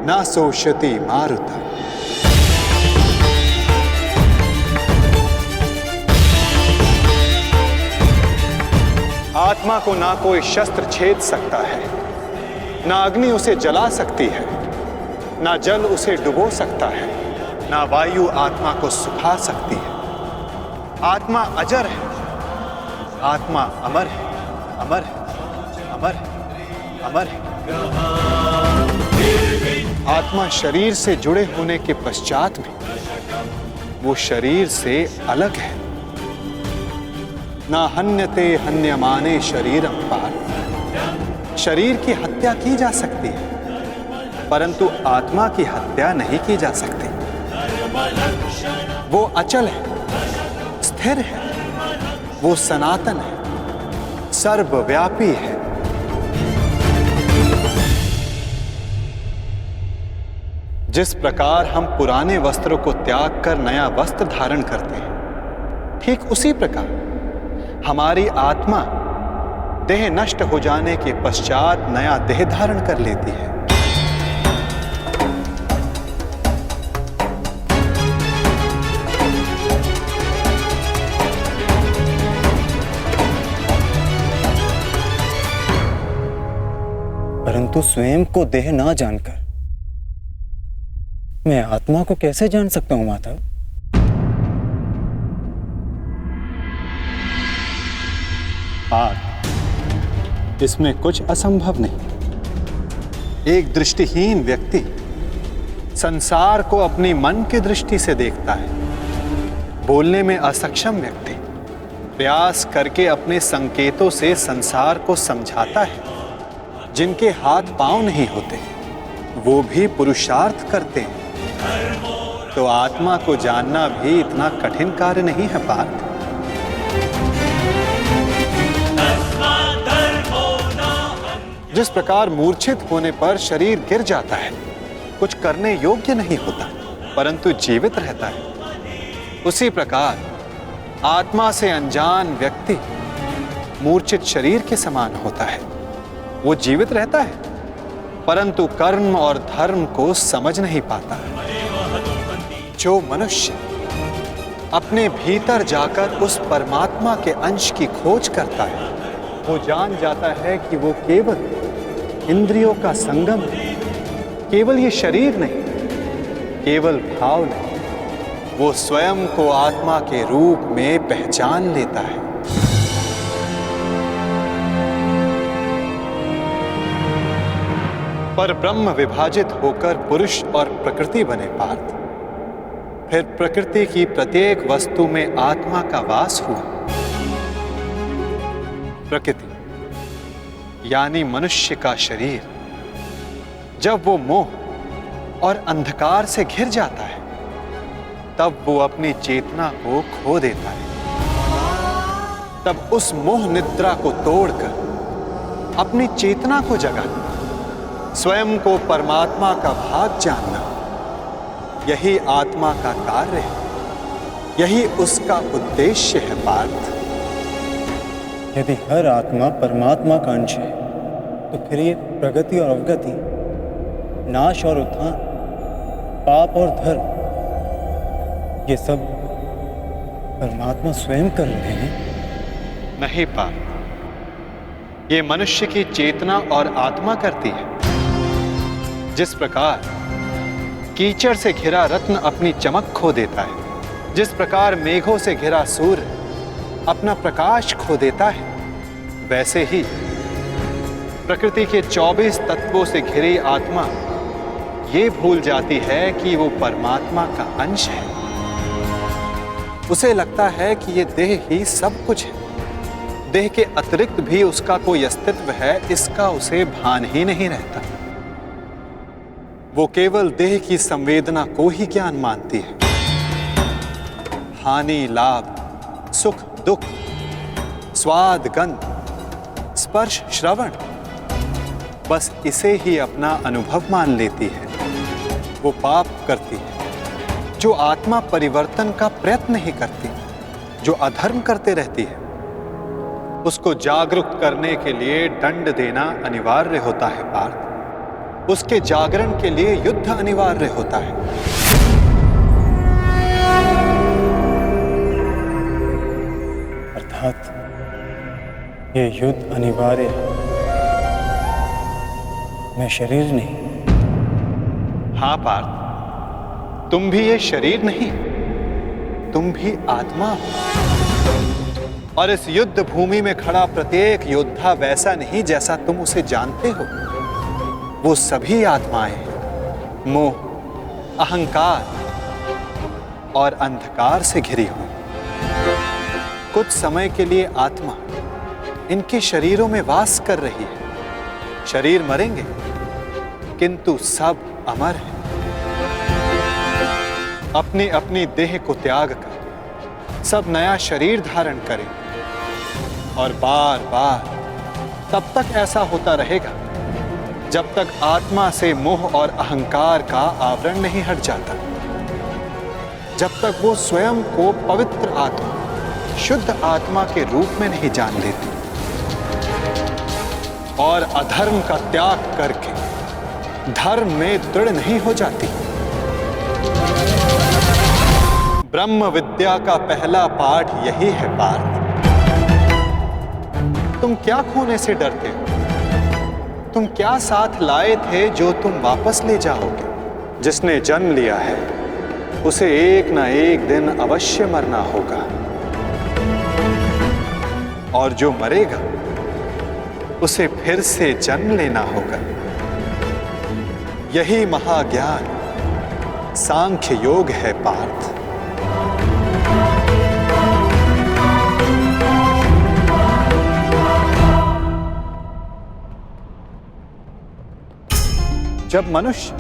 न शोषति मारुता। आत्मा को ना कोई शस्त्र छेद सकता है, ना अग्नि उसे जला सकती है, ना जल उसे डुबो सकता है, ना वायु आत्मा को सुखा सकती है। आत्मा अजर है, आत्मा अमर है, अमर है, अमर है, अमर है। आत्मा शरीर से जुड़े होने के पश्चात भी वो शरीर से अलग है। ना हन्यते हन्यमाने शरीरम पार्थ। शरीर की हत्या की जा सकती है, परंतु आत्मा की हत्या नहीं की जा सकती। वो अचल है, स्थिर है, वो सनातन है, सर्वव्यापी है। जिस प्रकार हम पुराने वस्त्रों को त्याग कर नया वस्त्र धारण करते हैं, ठीक उसी प्रकार हमारी आत्मा देह नष्ट हो जाने के पश्चात नया देह धारण कर लेती है। परंतु स्वयं को देह ना जानकर मैं आत्मा को कैसे जान सकता हूं माता? पार्थ, इसमें कुछ असंभव नहीं। एक दृष्टिहीन व्यक्ति संसार को अपनी मन की दृष्टि से देखता है। बोलने में असक्षम व्यक्ति प्रयास करके अपने संकेतों से संसार को समझाता है। जिनके हाथ पांव नहीं होते, वो भी पुरुषार्थ करते हैं। तो आत्मा को जानना भी इतना कठिन कार्य नहीं है पार्थ। जिस प्रकार मूर्छित होने पर शरीर गिर जाता है, कुछ करने योग्य नहीं होता, परंतु जीवित रहता है, उसी प्रकार आत्मा से अनजान व्यक्ति मूर्छित शरीर के समान होता है। वो जीवित रहता है, परंतु कर्म और धर्म को समझ नहीं पाता। जो मनुष्य अपने भीतर जाकर उस परमात्मा के अंश की खोज करता है, वो जान जाता है कि वो केवल इंद्रियों का संगम है, केवल ये शरीर नहीं, केवल भाव नहीं, वो स्वयं को आत्मा के रूप में पहचान लेता है। पर ब्रह्म विभाजित होकर पुरुष और प्रकृति बने पार्थ। फिर प्रकृति की प्रत्येक वस्तु में आत्मा का वास हुआ। प्रकृति यानी मनुष्य का शरीर जब वो मोह और अंधकार से घिर जाता है, तब वो अपनी चेतना को खो देता है। तब उस मोह निद्रा को तोड़कर अपनी चेतना को जगाना, स्वयं को परमात्मा का भाग जानना, यही आत्मा का कार्य है, यही उसका उद्देश्य है पार्थ। यदि हर आत्मा परमात्मा का अंश है, तो फिर ये प्रगति और अवगति, नाश और उत्थान, पाप और धर्म, ये सब परमात्मा स्वयं कर रहे हैं। नहीं पार्थ, ये मनुष्य की चेतना और आत्मा करती है। जिस प्रकार कीचड़ से घिरा रत्न अपनी चमक खो देता है, जिस प्रकार मेघों से घिरा सूर्य अपना प्रकाश खो देता है, वैसे ही प्रकृति के 24 तत्वों से घिरी आत्मा ये भूल जाती है कि वो परमात्मा का अंश है। उसे लगता है कि ये देह ही सब कुछ है, देह के अतिरिक्त भी उसका कोई अस्तित्व है, इसका उसे भान ही नहीं रहता। वो केवल देह की संवेदना को ही ज्ञान मानती है। हानि लाभ, सुख दुख, स्वाद गंध, स्पर्श श्रवण, बस इसे ही अपना अनुभव मान लेती है। वो पाप करती है जो आत्मा परिवर्तन का प्रयत्न नहीं करती, जो अधर्म करते रहती है। उसको जागरूक करने के लिए दंड देना अनिवार्य होता है पार्थ। उसके जागरण के लिए युद्ध अनिवार्य होता है। अर्थात ये युद्ध अनिवार्य है, मैं शरीर नहीं। हाँ पार्थ, तुम भी ये शरीर नहीं, तुम भी आत्मा हो। और इस युद्ध भूमि में खड़ा प्रत्येक योद्धा वैसा नहीं जैसा तुम उसे जानते हो। वो सभी आत्माएं मोह, अहंकार और अंधकार से घिरी हुई। कुछ समय के लिए आत्मा इनके शरीरों में वास कर रही है। शरीर मरेंगे, किंतु सब अमर हैं। अपनी अपनी देह को त्याग कर सब नया शरीर धारण करें, और बार बार तब तक ऐसा होता रहेगा जब तक आत्मा से मोह और अहंकार का आवरण नहीं हट जाता, जब तक वो स्वयं को पवित्र आत्मा, शुद्ध आत्मा के रूप में नहीं जान लेती और अधर्म का त्याग करके धर्म में दृढ़ नहीं हो जाती। ब्रह्म विद्या का पहला पाठ यही है पार्थ। तुम क्या खोने से डरते हो? तुम क्या साथ लाए थे जो तुम वापस ले जाओगे? जिसने जन्म लिया है उसे एक ना एक दिन अवश्य मरना होगा, और जो मरेगा उसे फिर से जन्म लेना होगा। यही महाज्ञान सांख्य योग है पार्थ। जब मनुष्य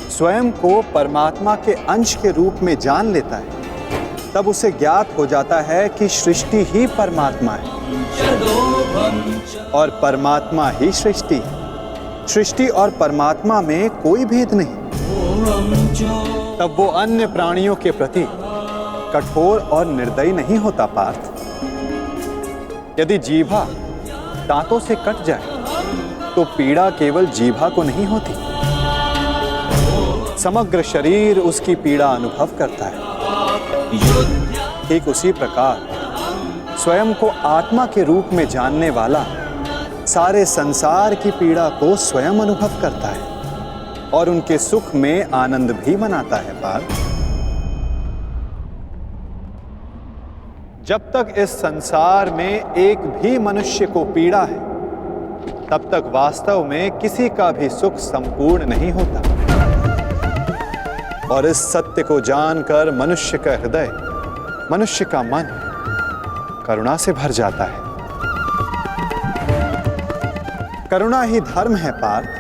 स्वयं को परमात्मा के अंश के रूप में जान लेता है, तब उसे ज्ञात हो जाता है कि सृष्टि ही परमात्मा है और परमात्मा ही सृष्टि है। सृष्टि और परमात्मा में कोई भेद नहीं। तब वो अन्य प्राणियों के प्रति कठोर और निर्दयी नहीं होता पार्थ। यदि जीभा दांतों से कट जाए तो पीड़ा केवल जीभा को नहीं होती, समग्र शरीर उसकी पीड़ा अनुभव करता है। ठीक उसी प्रकार स्वयं को आत्मा के रूप में जानने वाला सारे संसार की पीड़ा को स्वयं अनुभव करता है। और उनके सुख में आनंद भी मनाता है पार्थ। जब तक इस संसार में एक भी मनुष्य को पीड़ा है, तब तक वास्तव में किसी का भी सुख संपूर्ण नहीं होता। और इस सत्य को जानकर मनुष्य का हृदय, मनुष्य का मन करुणा से भर जाता है। करुणा ही धर्म है पार्थ।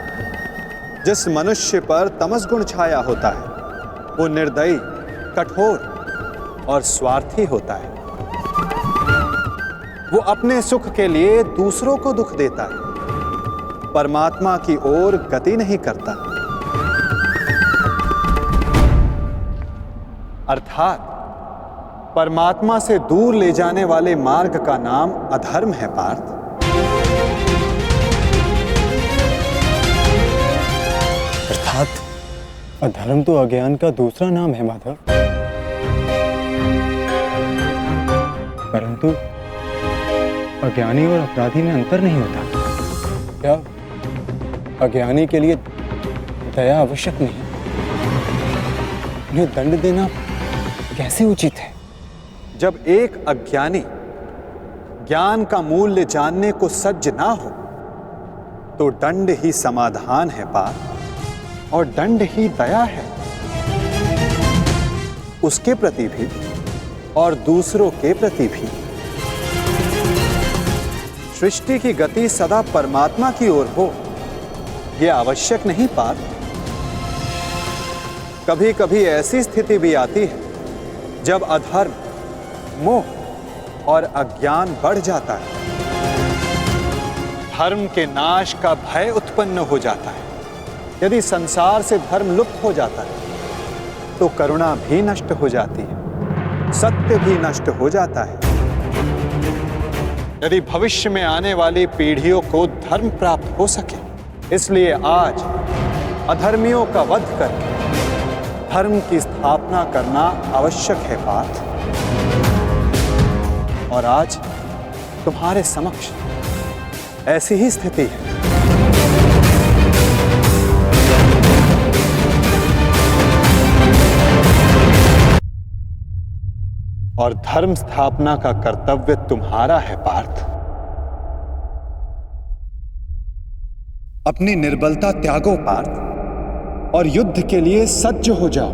जिस मनुष्य पर तमस गुण छाया होता है वो निर्दयी, कठोर और स्वार्थी होता है। वो अपने सुख के लिए दूसरों को दुख देता है, परमात्मा की ओर गति नहीं करता। अर्थात परमात्मा से दूर ले जाने वाले मार्ग का नाम अधर्म है पार्थ। अर्थात अधर्म तो अज्ञान का दूसरा नाम है माधव। परंतु अज्ञानी और अपराधी में अंतर नहीं होता। क्या अज्ञानी के लिए दया आवश्यक नहीं? उन्हें दंड देना कैसे उचित है? जब एक अज्ञानी ज्ञान का मूल्य जानने को सज्ज ना हो तो दंड ही समाधान है पार्थ, और दंड ही दया है, उसके प्रति भी और दूसरों के प्रति भी। सृष्टि की गति सदा परमात्मा की ओर हो, यह आवश्यक नहीं पार्थ। कभी कभी ऐसी स्थिति भी आती है जब अधर्म, मोह और अज्ञान बढ़ जाता है। धर्म के नाश का भय उत्पन्न हो जाता है। यदि संसार से धर्म लुप्त हो जाता है तो करुणा भी नष्ट हो जाती है, सत्य भी नष्ट हो जाता है। यदि भविष्य में आने वाली पीढ़ियों को धर्म प्राप्त हो सके, इसलिए आज अधर्मियों का वध करके धर्म की स्थापना करना आवश्यक है पार्थ। और आज तुम्हारे समक्ष ऐसी ही स्थिति है। और धर्म स्थापना का कर्तव्य तुम्हारा है पार्थ। अपनी निर्बलता त्यागो पार्थ और युद्ध के लिए सज्ज हो जाओ।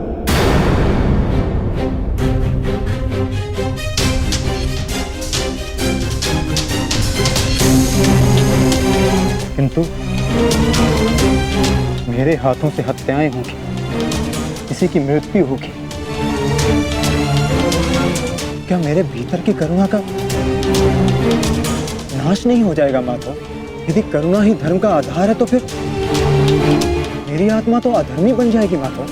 किंतु मेरे हाथों से हत्याएं होंगी, किसी की मृत्यु होगी। क्या मेरे भीतर की करुणा का नाश नहीं हो जाएगा माधव? यदि करुणा ही धर्म का आधार है तो फिर मेरी आत्मा तो अधर्मी बन जाएगी माधव।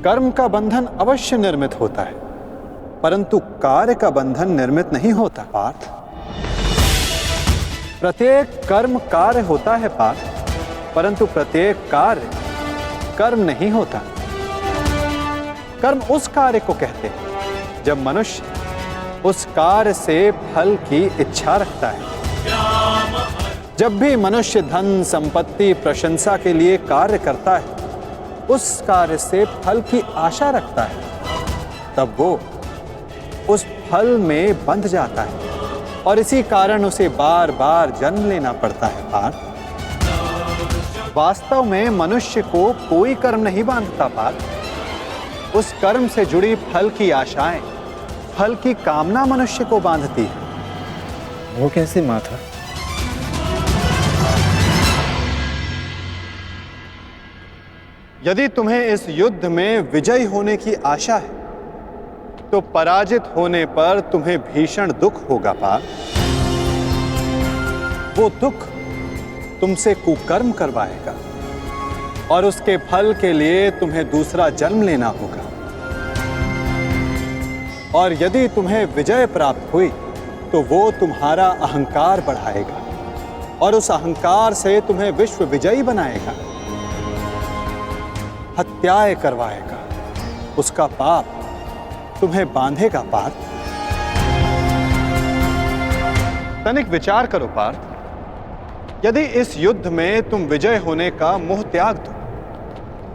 कर्म का बंधन अवश्य निर्मित होता है, परंतु कार्य का बंधन निर्मित नहीं होता पार्थ। प्रत्येक कर्म कार्य होता है पार्थ, परंतु प्रत्येक कार्य कर्म नहीं होता। कर्म उस कार्य को कहते हैं जब मनुष्य उस कार्य से फल की इच्छा रखता है। जब भी मनुष्य धन, संपत्ति, प्रशंसा के लिए कार्य करता है, उस कार्य से फल की आशा रखता है, तब वो उस फल में बंध जाता है और इसी कारण उसे बार बार जन्म लेना पड़ता है पार्थ। वास्तव में मनुष्य को कोई कर्म नहीं बांधता पार्थ। उस कर्म से जुड़ी फल की आशाएं, फल की कामना मनुष्य को बांधती है। वो कैसे माधव? यदि तुम्हें इस युद्ध में विजयी होने की आशा है तो पराजित होने पर तुम्हें भीषण दुख होगा पार्थ। वो दुख तुमसे कुकर्म करवाएगा और उसके फल के लिए तुम्हें दूसरा जन्म लेना होगा। और यदि तुम्हें विजय प्राप्त हुई तो वो तुम्हारा अहंकार बढ़ाएगा और उस अहंकार से तुम्हें विश्व विजयी बनाएगा, हत्याएं करवाएगा। उसका पाप तुम्हें बांधेगा पार्थ। तनिक विचार करो पार्थ। यदि इस युद्ध में तुम विजय होने का मोह त्याग दो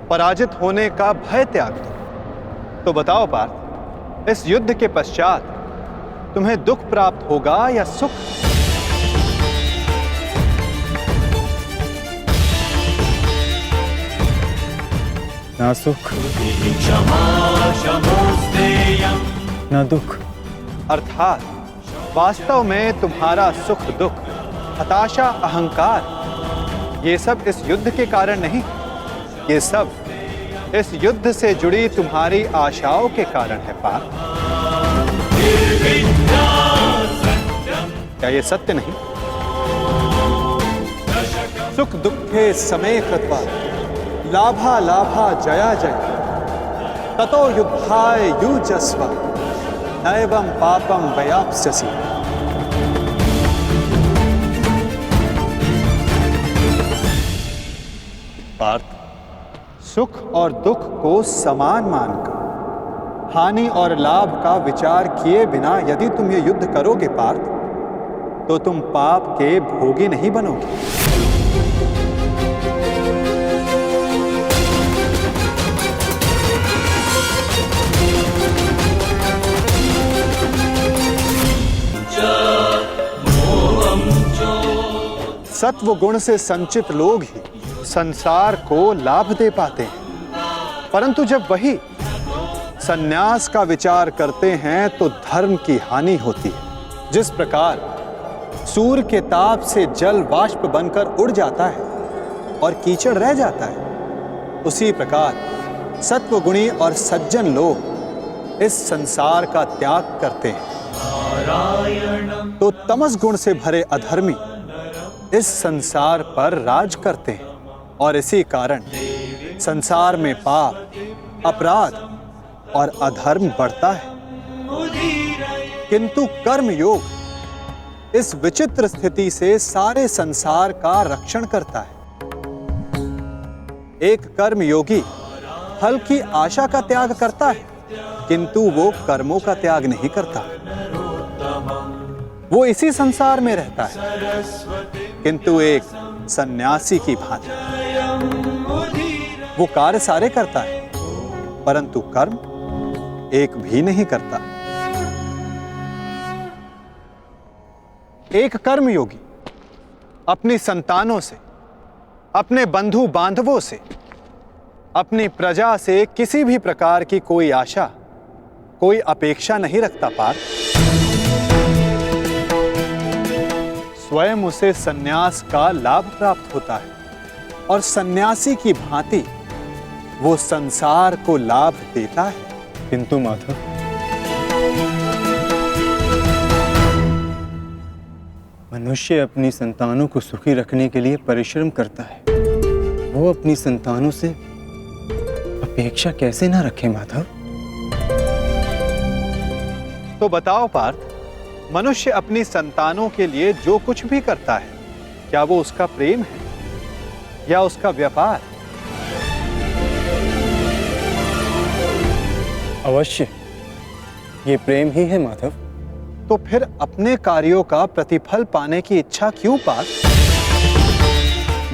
पराजित होने का भय त्याग दो। तो बताओ पार्थ, इस युद्ध के पश्चात तुम्हें दुख प्राप्त होगा या सुख? ना सुख ना दुख। अर्थात वास्तव में तुम्हारा सुख दुख, हताशा, अहंकार, ये सब इस युद्ध के कारण नहीं, ये सब इस युद्ध से जुड़ी तुम्हारी आशाओं के कारण है पार्थ। क्या ये सत्य नहीं? सुख दुखे समे कृत्वा लाभा लाभा जया जय ततो युद्धाय युजस्व नैवं पापम वयाप्स्यसि। पार्थ, सुख और दुख को समान मानकर हानि और लाभ का विचार किए बिना यदि तुम ये युद्ध करोगे पार्थ, तो तुम पाप के भोगी नहीं बनोगे। सत्व गुण से संचित लोग ही संसार को लाभ दे पाते हैं, परंतु जब वही संन्यास का विचार करते हैं तो धर्म की हानि होती है। जिस प्रकार सूर्य के ताप से जल वाष्प बनकर उड़ जाता है और कीचड़ रह जाता है, उसी प्रकार सत्वगुणी और सज्जन लोग इस संसार का त्याग करते हैं, तो तमस गुण से भरे अधर्मी इस संसार पर राज करते हैं और इसी कारण संसार में पाप, अपराध और अधर्म बढ़ता है। किंतु कर्म योग इस विचित्र स्थिति से सारे संसार का रक्षण करता है। एक कर्म योगी फल की आशा का त्याग करता है, किंतु वो कर्मों का त्याग नहीं करता। वो इसी संसार में रहता है, किंतु एक सन्यासी की भांति वो कार्य सारे करता है, परंतु कर्म एक भी नहीं करता। एक कर्म योगी अपनी संतानों से, अपने बंधु बांधवों से, अपनी प्रजा से किसी भी प्रकार की कोई आशा, कोई अपेक्षा नहीं रखता पार्थ। स्वयं उसे सन्यास का लाभ प्राप्त होता है और सन्यासी की भांति वो संसार को लाभ देता है। किंतु माधव, मनुष्य अपनी संतानों को सुखी रखने के लिए परिश्रम करता है, वो अपनी संतानों से अपेक्षा कैसे ना रखे माधव? तो बताओ पार्थ, मनुष्य अपनी संतानों के लिए जो कुछ भी करता है, क्या वो उसका प्रेम है या उसका व्यापार? अवश्य ये प्रेम ही है माधव। तो फिर अपने कार्यों का प्रतिफल पाने की इच्छा क्यों पार्थ?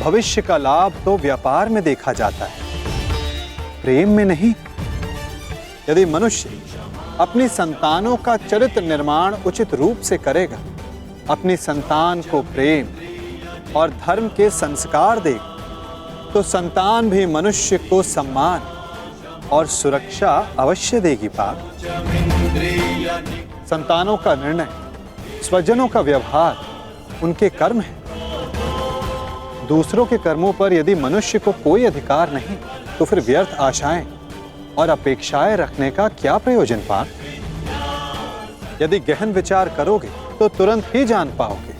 भविष्य का लाभ तो व्यापार में देखा जाता है, प्रेम में नहीं। यदि मनुष्य अपनी संतानों का चरित्र निर्माण उचित रूप से करेगा, अपनी संतान को प्रेम और धर्म के संस्कार देगा, तो संतान भी मनुष्य को सम्मान और सुरक्षा अवश्य देगी पार्थ। संतानों का निर्णय, स्वजनों का व्यवहार उनके कर्म है। दूसरों के कर्मों पर यदि मनुष्य को कोई अधिकार नहीं, तो फिर व्यर्थ आशाएं और अपेक्षाएं रखने का क्या प्रयोजन पार्थ? यदि गहन विचार करोगे तो तुरंत ही जान पाओगे,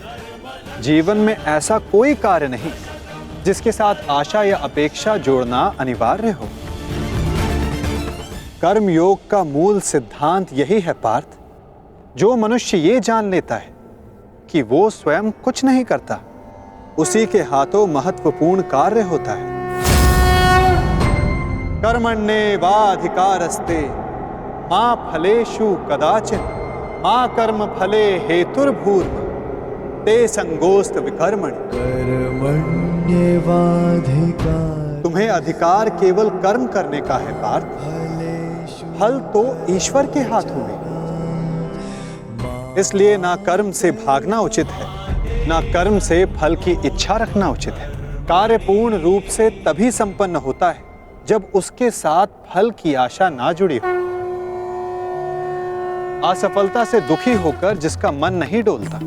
जीवन में ऐसा कोई कार्य नहीं जिसके साथ आशा या अपेक्षा जोड़ना अनिवार्य हो। कर्म योग का मूल सिद्धांत यही है पार्थ। जो मनुष्य ये जान लेता है कि वो स्वयं कुछ नहीं करता, उसी के हाथों महत्वपूर्ण कार्य होता है। कर्मण्येवाधिकारस्ते मा फलेषु कदाचिन मा कर्म फले हेतुर्भूर्म ते संगोस्त विकर्मणि। कर्मण्येवाधिकारस्ते तुम्हें अधिकार केवल कर्म करने का है पार्थ। फल तो ईश्वर के हाथों में, इसलिए ना कर्म से भागना उचित है, ना कर्म से फल की इच्छा रखना उचित है। कार्य पूर्ण रूप से तभी संपन्न होता है जब उसके साथ फल की आशा ना जुड़ी हो। असफलता से दुखी होकर जिसका मन नहीं डोलता,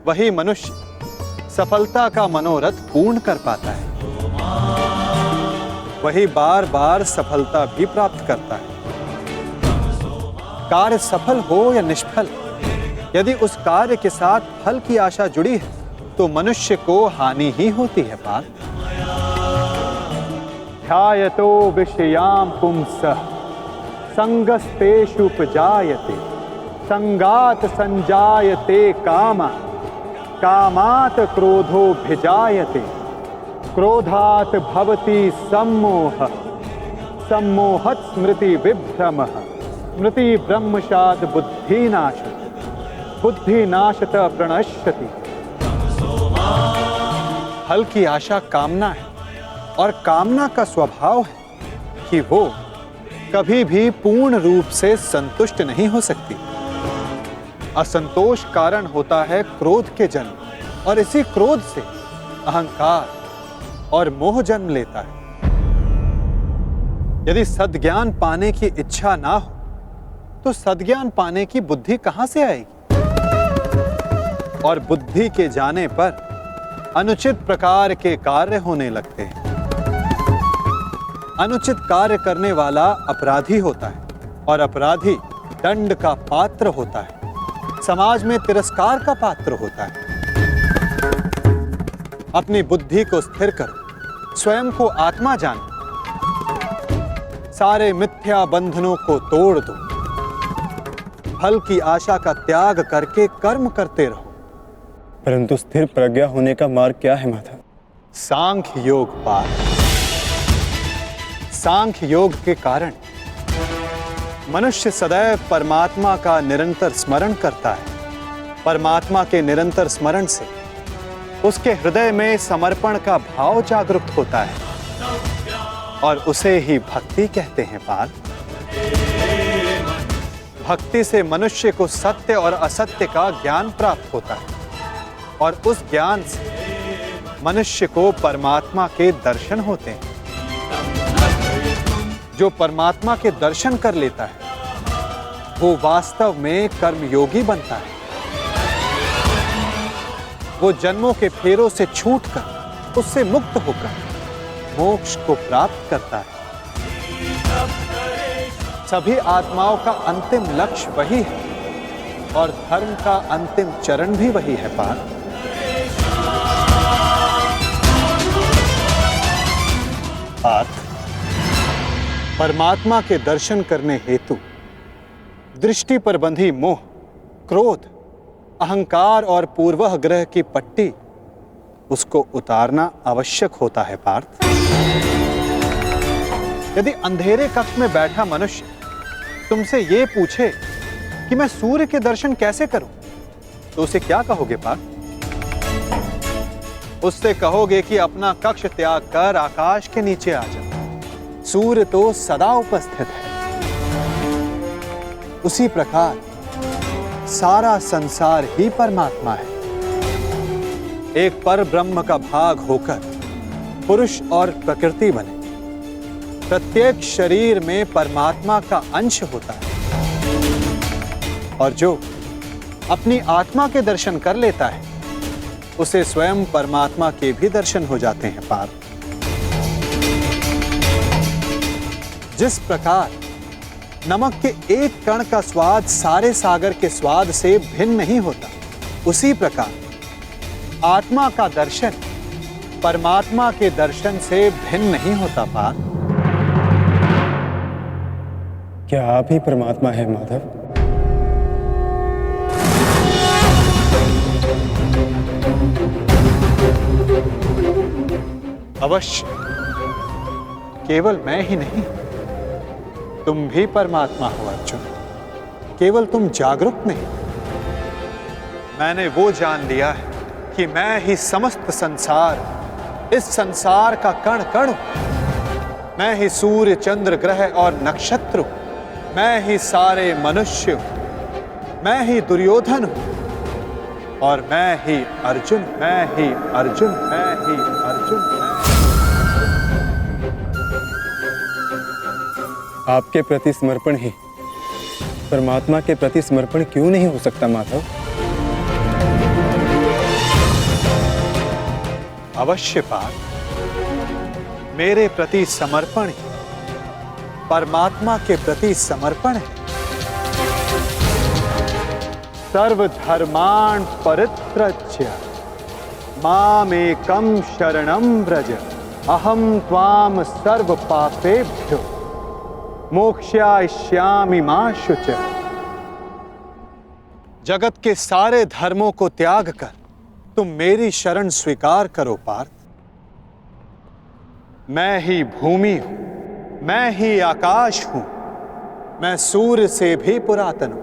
वही मनुष्य सफलता का मनोरथ पूर्ण कर पाता है। वही बार बार सफलता भी प्राप्त करता है। कार्य सफल हो या निष्फल, यदि उस कार्य के साथ फल की आशा जुड़ी है तो मनुष्य को हानि ही होती है पार्थ। ध्यायतो विषयाम पुंसः संगस्तेषुपजायते संगात संजायते कामा कामात् क्रोधोऽभिजायते क्रोधात् भवति सम्मोहः सम्मोहात् स्मृति विभ्रमः स्मृति ब्रह्मशात् बुद्धिनाशः बुद्धिनाशत प्रणश्यति। फल की आशा कामना है और कामना का स्वभाव है कि वो कभी भी पूर्ण रूप से संतुष्ट नहीं हो सकती। असंतोष कारण होता है क्रोध के जन्म, और इसी क्रोध से अहंकार और मोह जन्म लेता है। यदि सद्ज्ञान पाने की इच्छा ना हो तो सद्ज्ञान पाने की बुद्धि कहां से आएगी? और बुद्धि के जाने पर अनुचित प्रकार के कार्य होने लगते हैं। अनुचित कार्य करने वाला अपराधी होता है और अपराधी दंड का पात्र होता है, समाज में तिरस्कार का पात्र होता है। अपनी बुद्धि को स्थिर करो, स्वयं को आत्मा जानो, सारे मिथ्या बंधनों को तोड़ दो, फल की आशा का त्याग करके कर्म करते रहो। परंतु स्थिर प्रज्ञा होने का मार्ग क्या है माता? सांख्य योग पार्थ। सांख्य योग के कारण मनुष्य सदैव परमात्मा का निरंतर स्मरण करता है। परमात्मा के निरंतर स्मरण से उसके हृदय में समर्पण का भाव जागृत होता है और उसे ही भक्ति कहते हैं पार्थ। भक्ति से मनुष्य को सत्य और असत्य का ज्ञान प्राप्त होता है और उस ज्ञान से मनुष्य को परमात्मा के दर्शन होते हैं। जो परमात्मा के दर्शन कर लेता है वो वास्तव में कर्मयोगी बनता है। वो जन्मों के फेरों से छूटकर, उससे मुक्त होकर मोक्ष को प्राप्त करता है। सभी आत्माओं का अंतिम लक्ष्य वही है और धर्म का अंतिम चरण भी वही है पार्थ। परमात्मा के दर्शन करने हेतु दृष्टि पर बंधी मोह, क्रोध, अहंकार और पूर्वह ग्रह की पट्टी उसको उतारना आवश्यक होता है पार्थ। यदि अंधेरे कक्ष में बैठा मनुष्य तुमसे ये पूछे कि मैं सूर्य के दर्शन कैसे करूं, तो उसे क्या कहोगे पार्थ? उससे कहोगे कि अपना कक्ष त्याग कर आकाश के नीचे आ जा। सूर्य तो सदा उपस्थित है। उसी प्रकार सारा संसार ही परमात्मा है। एक पर ब्रह्म का भाग होकर पुरुष और प्रकृति बने। प्रत्येक शरीर में परमात्मा का अंश होता है और जो अपनी आत्मा के दर्शन कर लेता है उसे स्वयं परमात्मा के भी दर्शन हो जाते हैं पार्थ। जिस प्रकार नमक के एक कण का स्वाद सारे सागर के स्वाद से भिन्न नहीं होता, उसी प्रकार आत्मा का दर्शन परमात्मा के दर्शन से भिन्न नहीं होता पार्थ। क्या आप ही परमात्मा है माधव? अवश्य, केवल मैं ही नहीं, तुम भी परमात्मा हो अर्जुन। केवल तुम जागरूक नहीं। मैंने वो जान लिया है कि मैं ही समस्त संसार, इस संसार का कण कण हूं। मैं ही सूर्य चंद्र ग्रह और नक्षत्र हूं। मैं ही सारे मनुष्य हूं। मैं ही दुर्योधन हूं और मैं ही अर्जुन। मैं ही अर्जुन। मैं ही अर्जुन। आपके प्रति समर्पण ही परमात्मा के प्रति समर्पण क्यों नहीं हो सकता माधव? अवश्य पार्थ, मेरे प्रति समर्पण ही परमात्मा के प्रति समर्पण है। सर्वधर्मान् परित्यज्य मामेकं शरणं व्रज अहं त्वां सर्व पापेभ्यो मोक्षयिष्यामि मा शुचः। जगत के सारे धर्मों को त्याग कर तुम मेरी शरण स्वीकार करो पार्थ। मैं ही भूमि हूं। मैं ही आकाश हूं। मैं सूर्य से भी पुरातन हूं।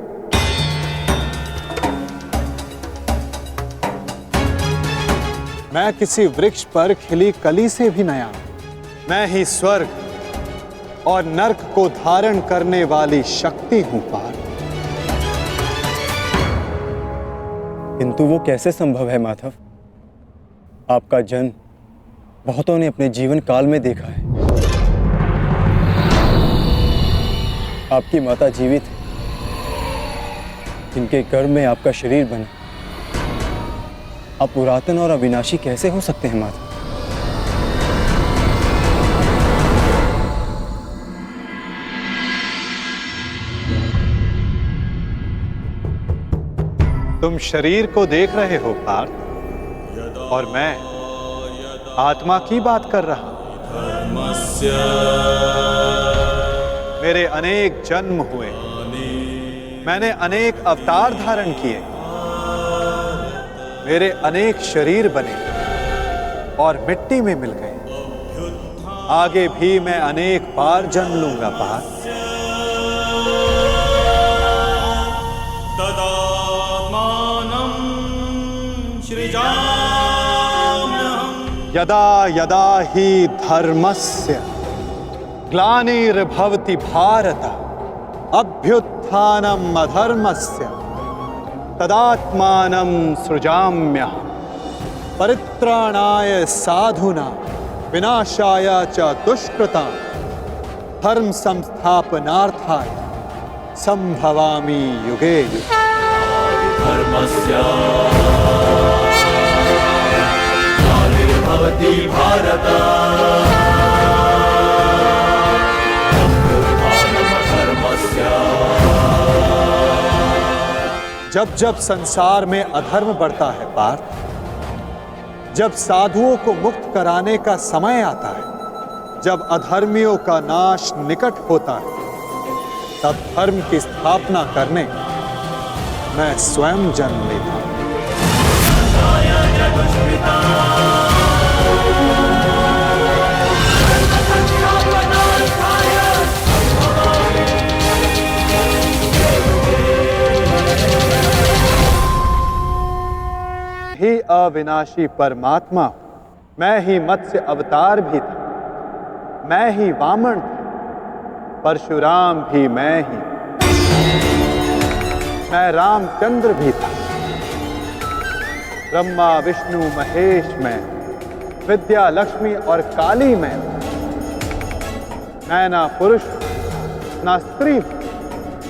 मैं किसी वृक्ष पर खिली कली से भी नया हूं। मैं ही स्वर्ग और नरक को धारण करने वाली शक्ति हूं पार्थ। किंतु वो कैसे संभव है माधव? आपका जन्म बहुतों ने अपने जीवन काल में देखा है। आपकी माता जीवित है, इनके गर्भ में आपका शरीर बना। आप पुरातन और अविनाशी कैसे हो सकते हैं माधव? तुम शरीर को देख रहे हो पार्थ, और मैं आत्मा की बात कर रहा हूं। मेरे अनेक जन्म हुए, मैंने अनेक अवतार धारण किए, मेरे अनेक शरीर बने और मिट्टी में मिल गए। आगे भी मैं अनेक बार जन्म लूंगा पार्थ। यदा यदा हि धर्मस्य ग्लानिर्भवति भारत अभ्युत्थानम् अधर्मस्य तदात्मानं सृजाम्यहम् परित्राणाय साधूनां विनाशाय च दुष्कृतां धर्म संस्थापनार्थाय संभवामि युगे युगे। धर्मस्य ग्लानिर्भवति भारत जब जब संसार में अधर्म बढ़ता है पार्थ, जब साधुओं को मुक्त कराने का समय आता है, जब अधर्मियों का नाश निकट होता है, तब धर्म की स्थापना करने मैं स्वयं जन्म लेता हूं। ही अविनाशी परमात्मा, मैं ही मत्स्य अवतार भी था, मैं ही वामन था, परशुराम भी मैं ही, मैं रामचंद्र भी था, ब्रह्मा विष्णु महेश मैं, विद्या लक्ष्मी और काली मैं ना पुरुष ना स्त्री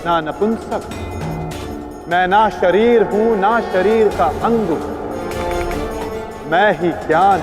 ना नपुंसक, मैं ना शरीर हूं ना शरीर का अंग हूं, मैं ही ज्ञान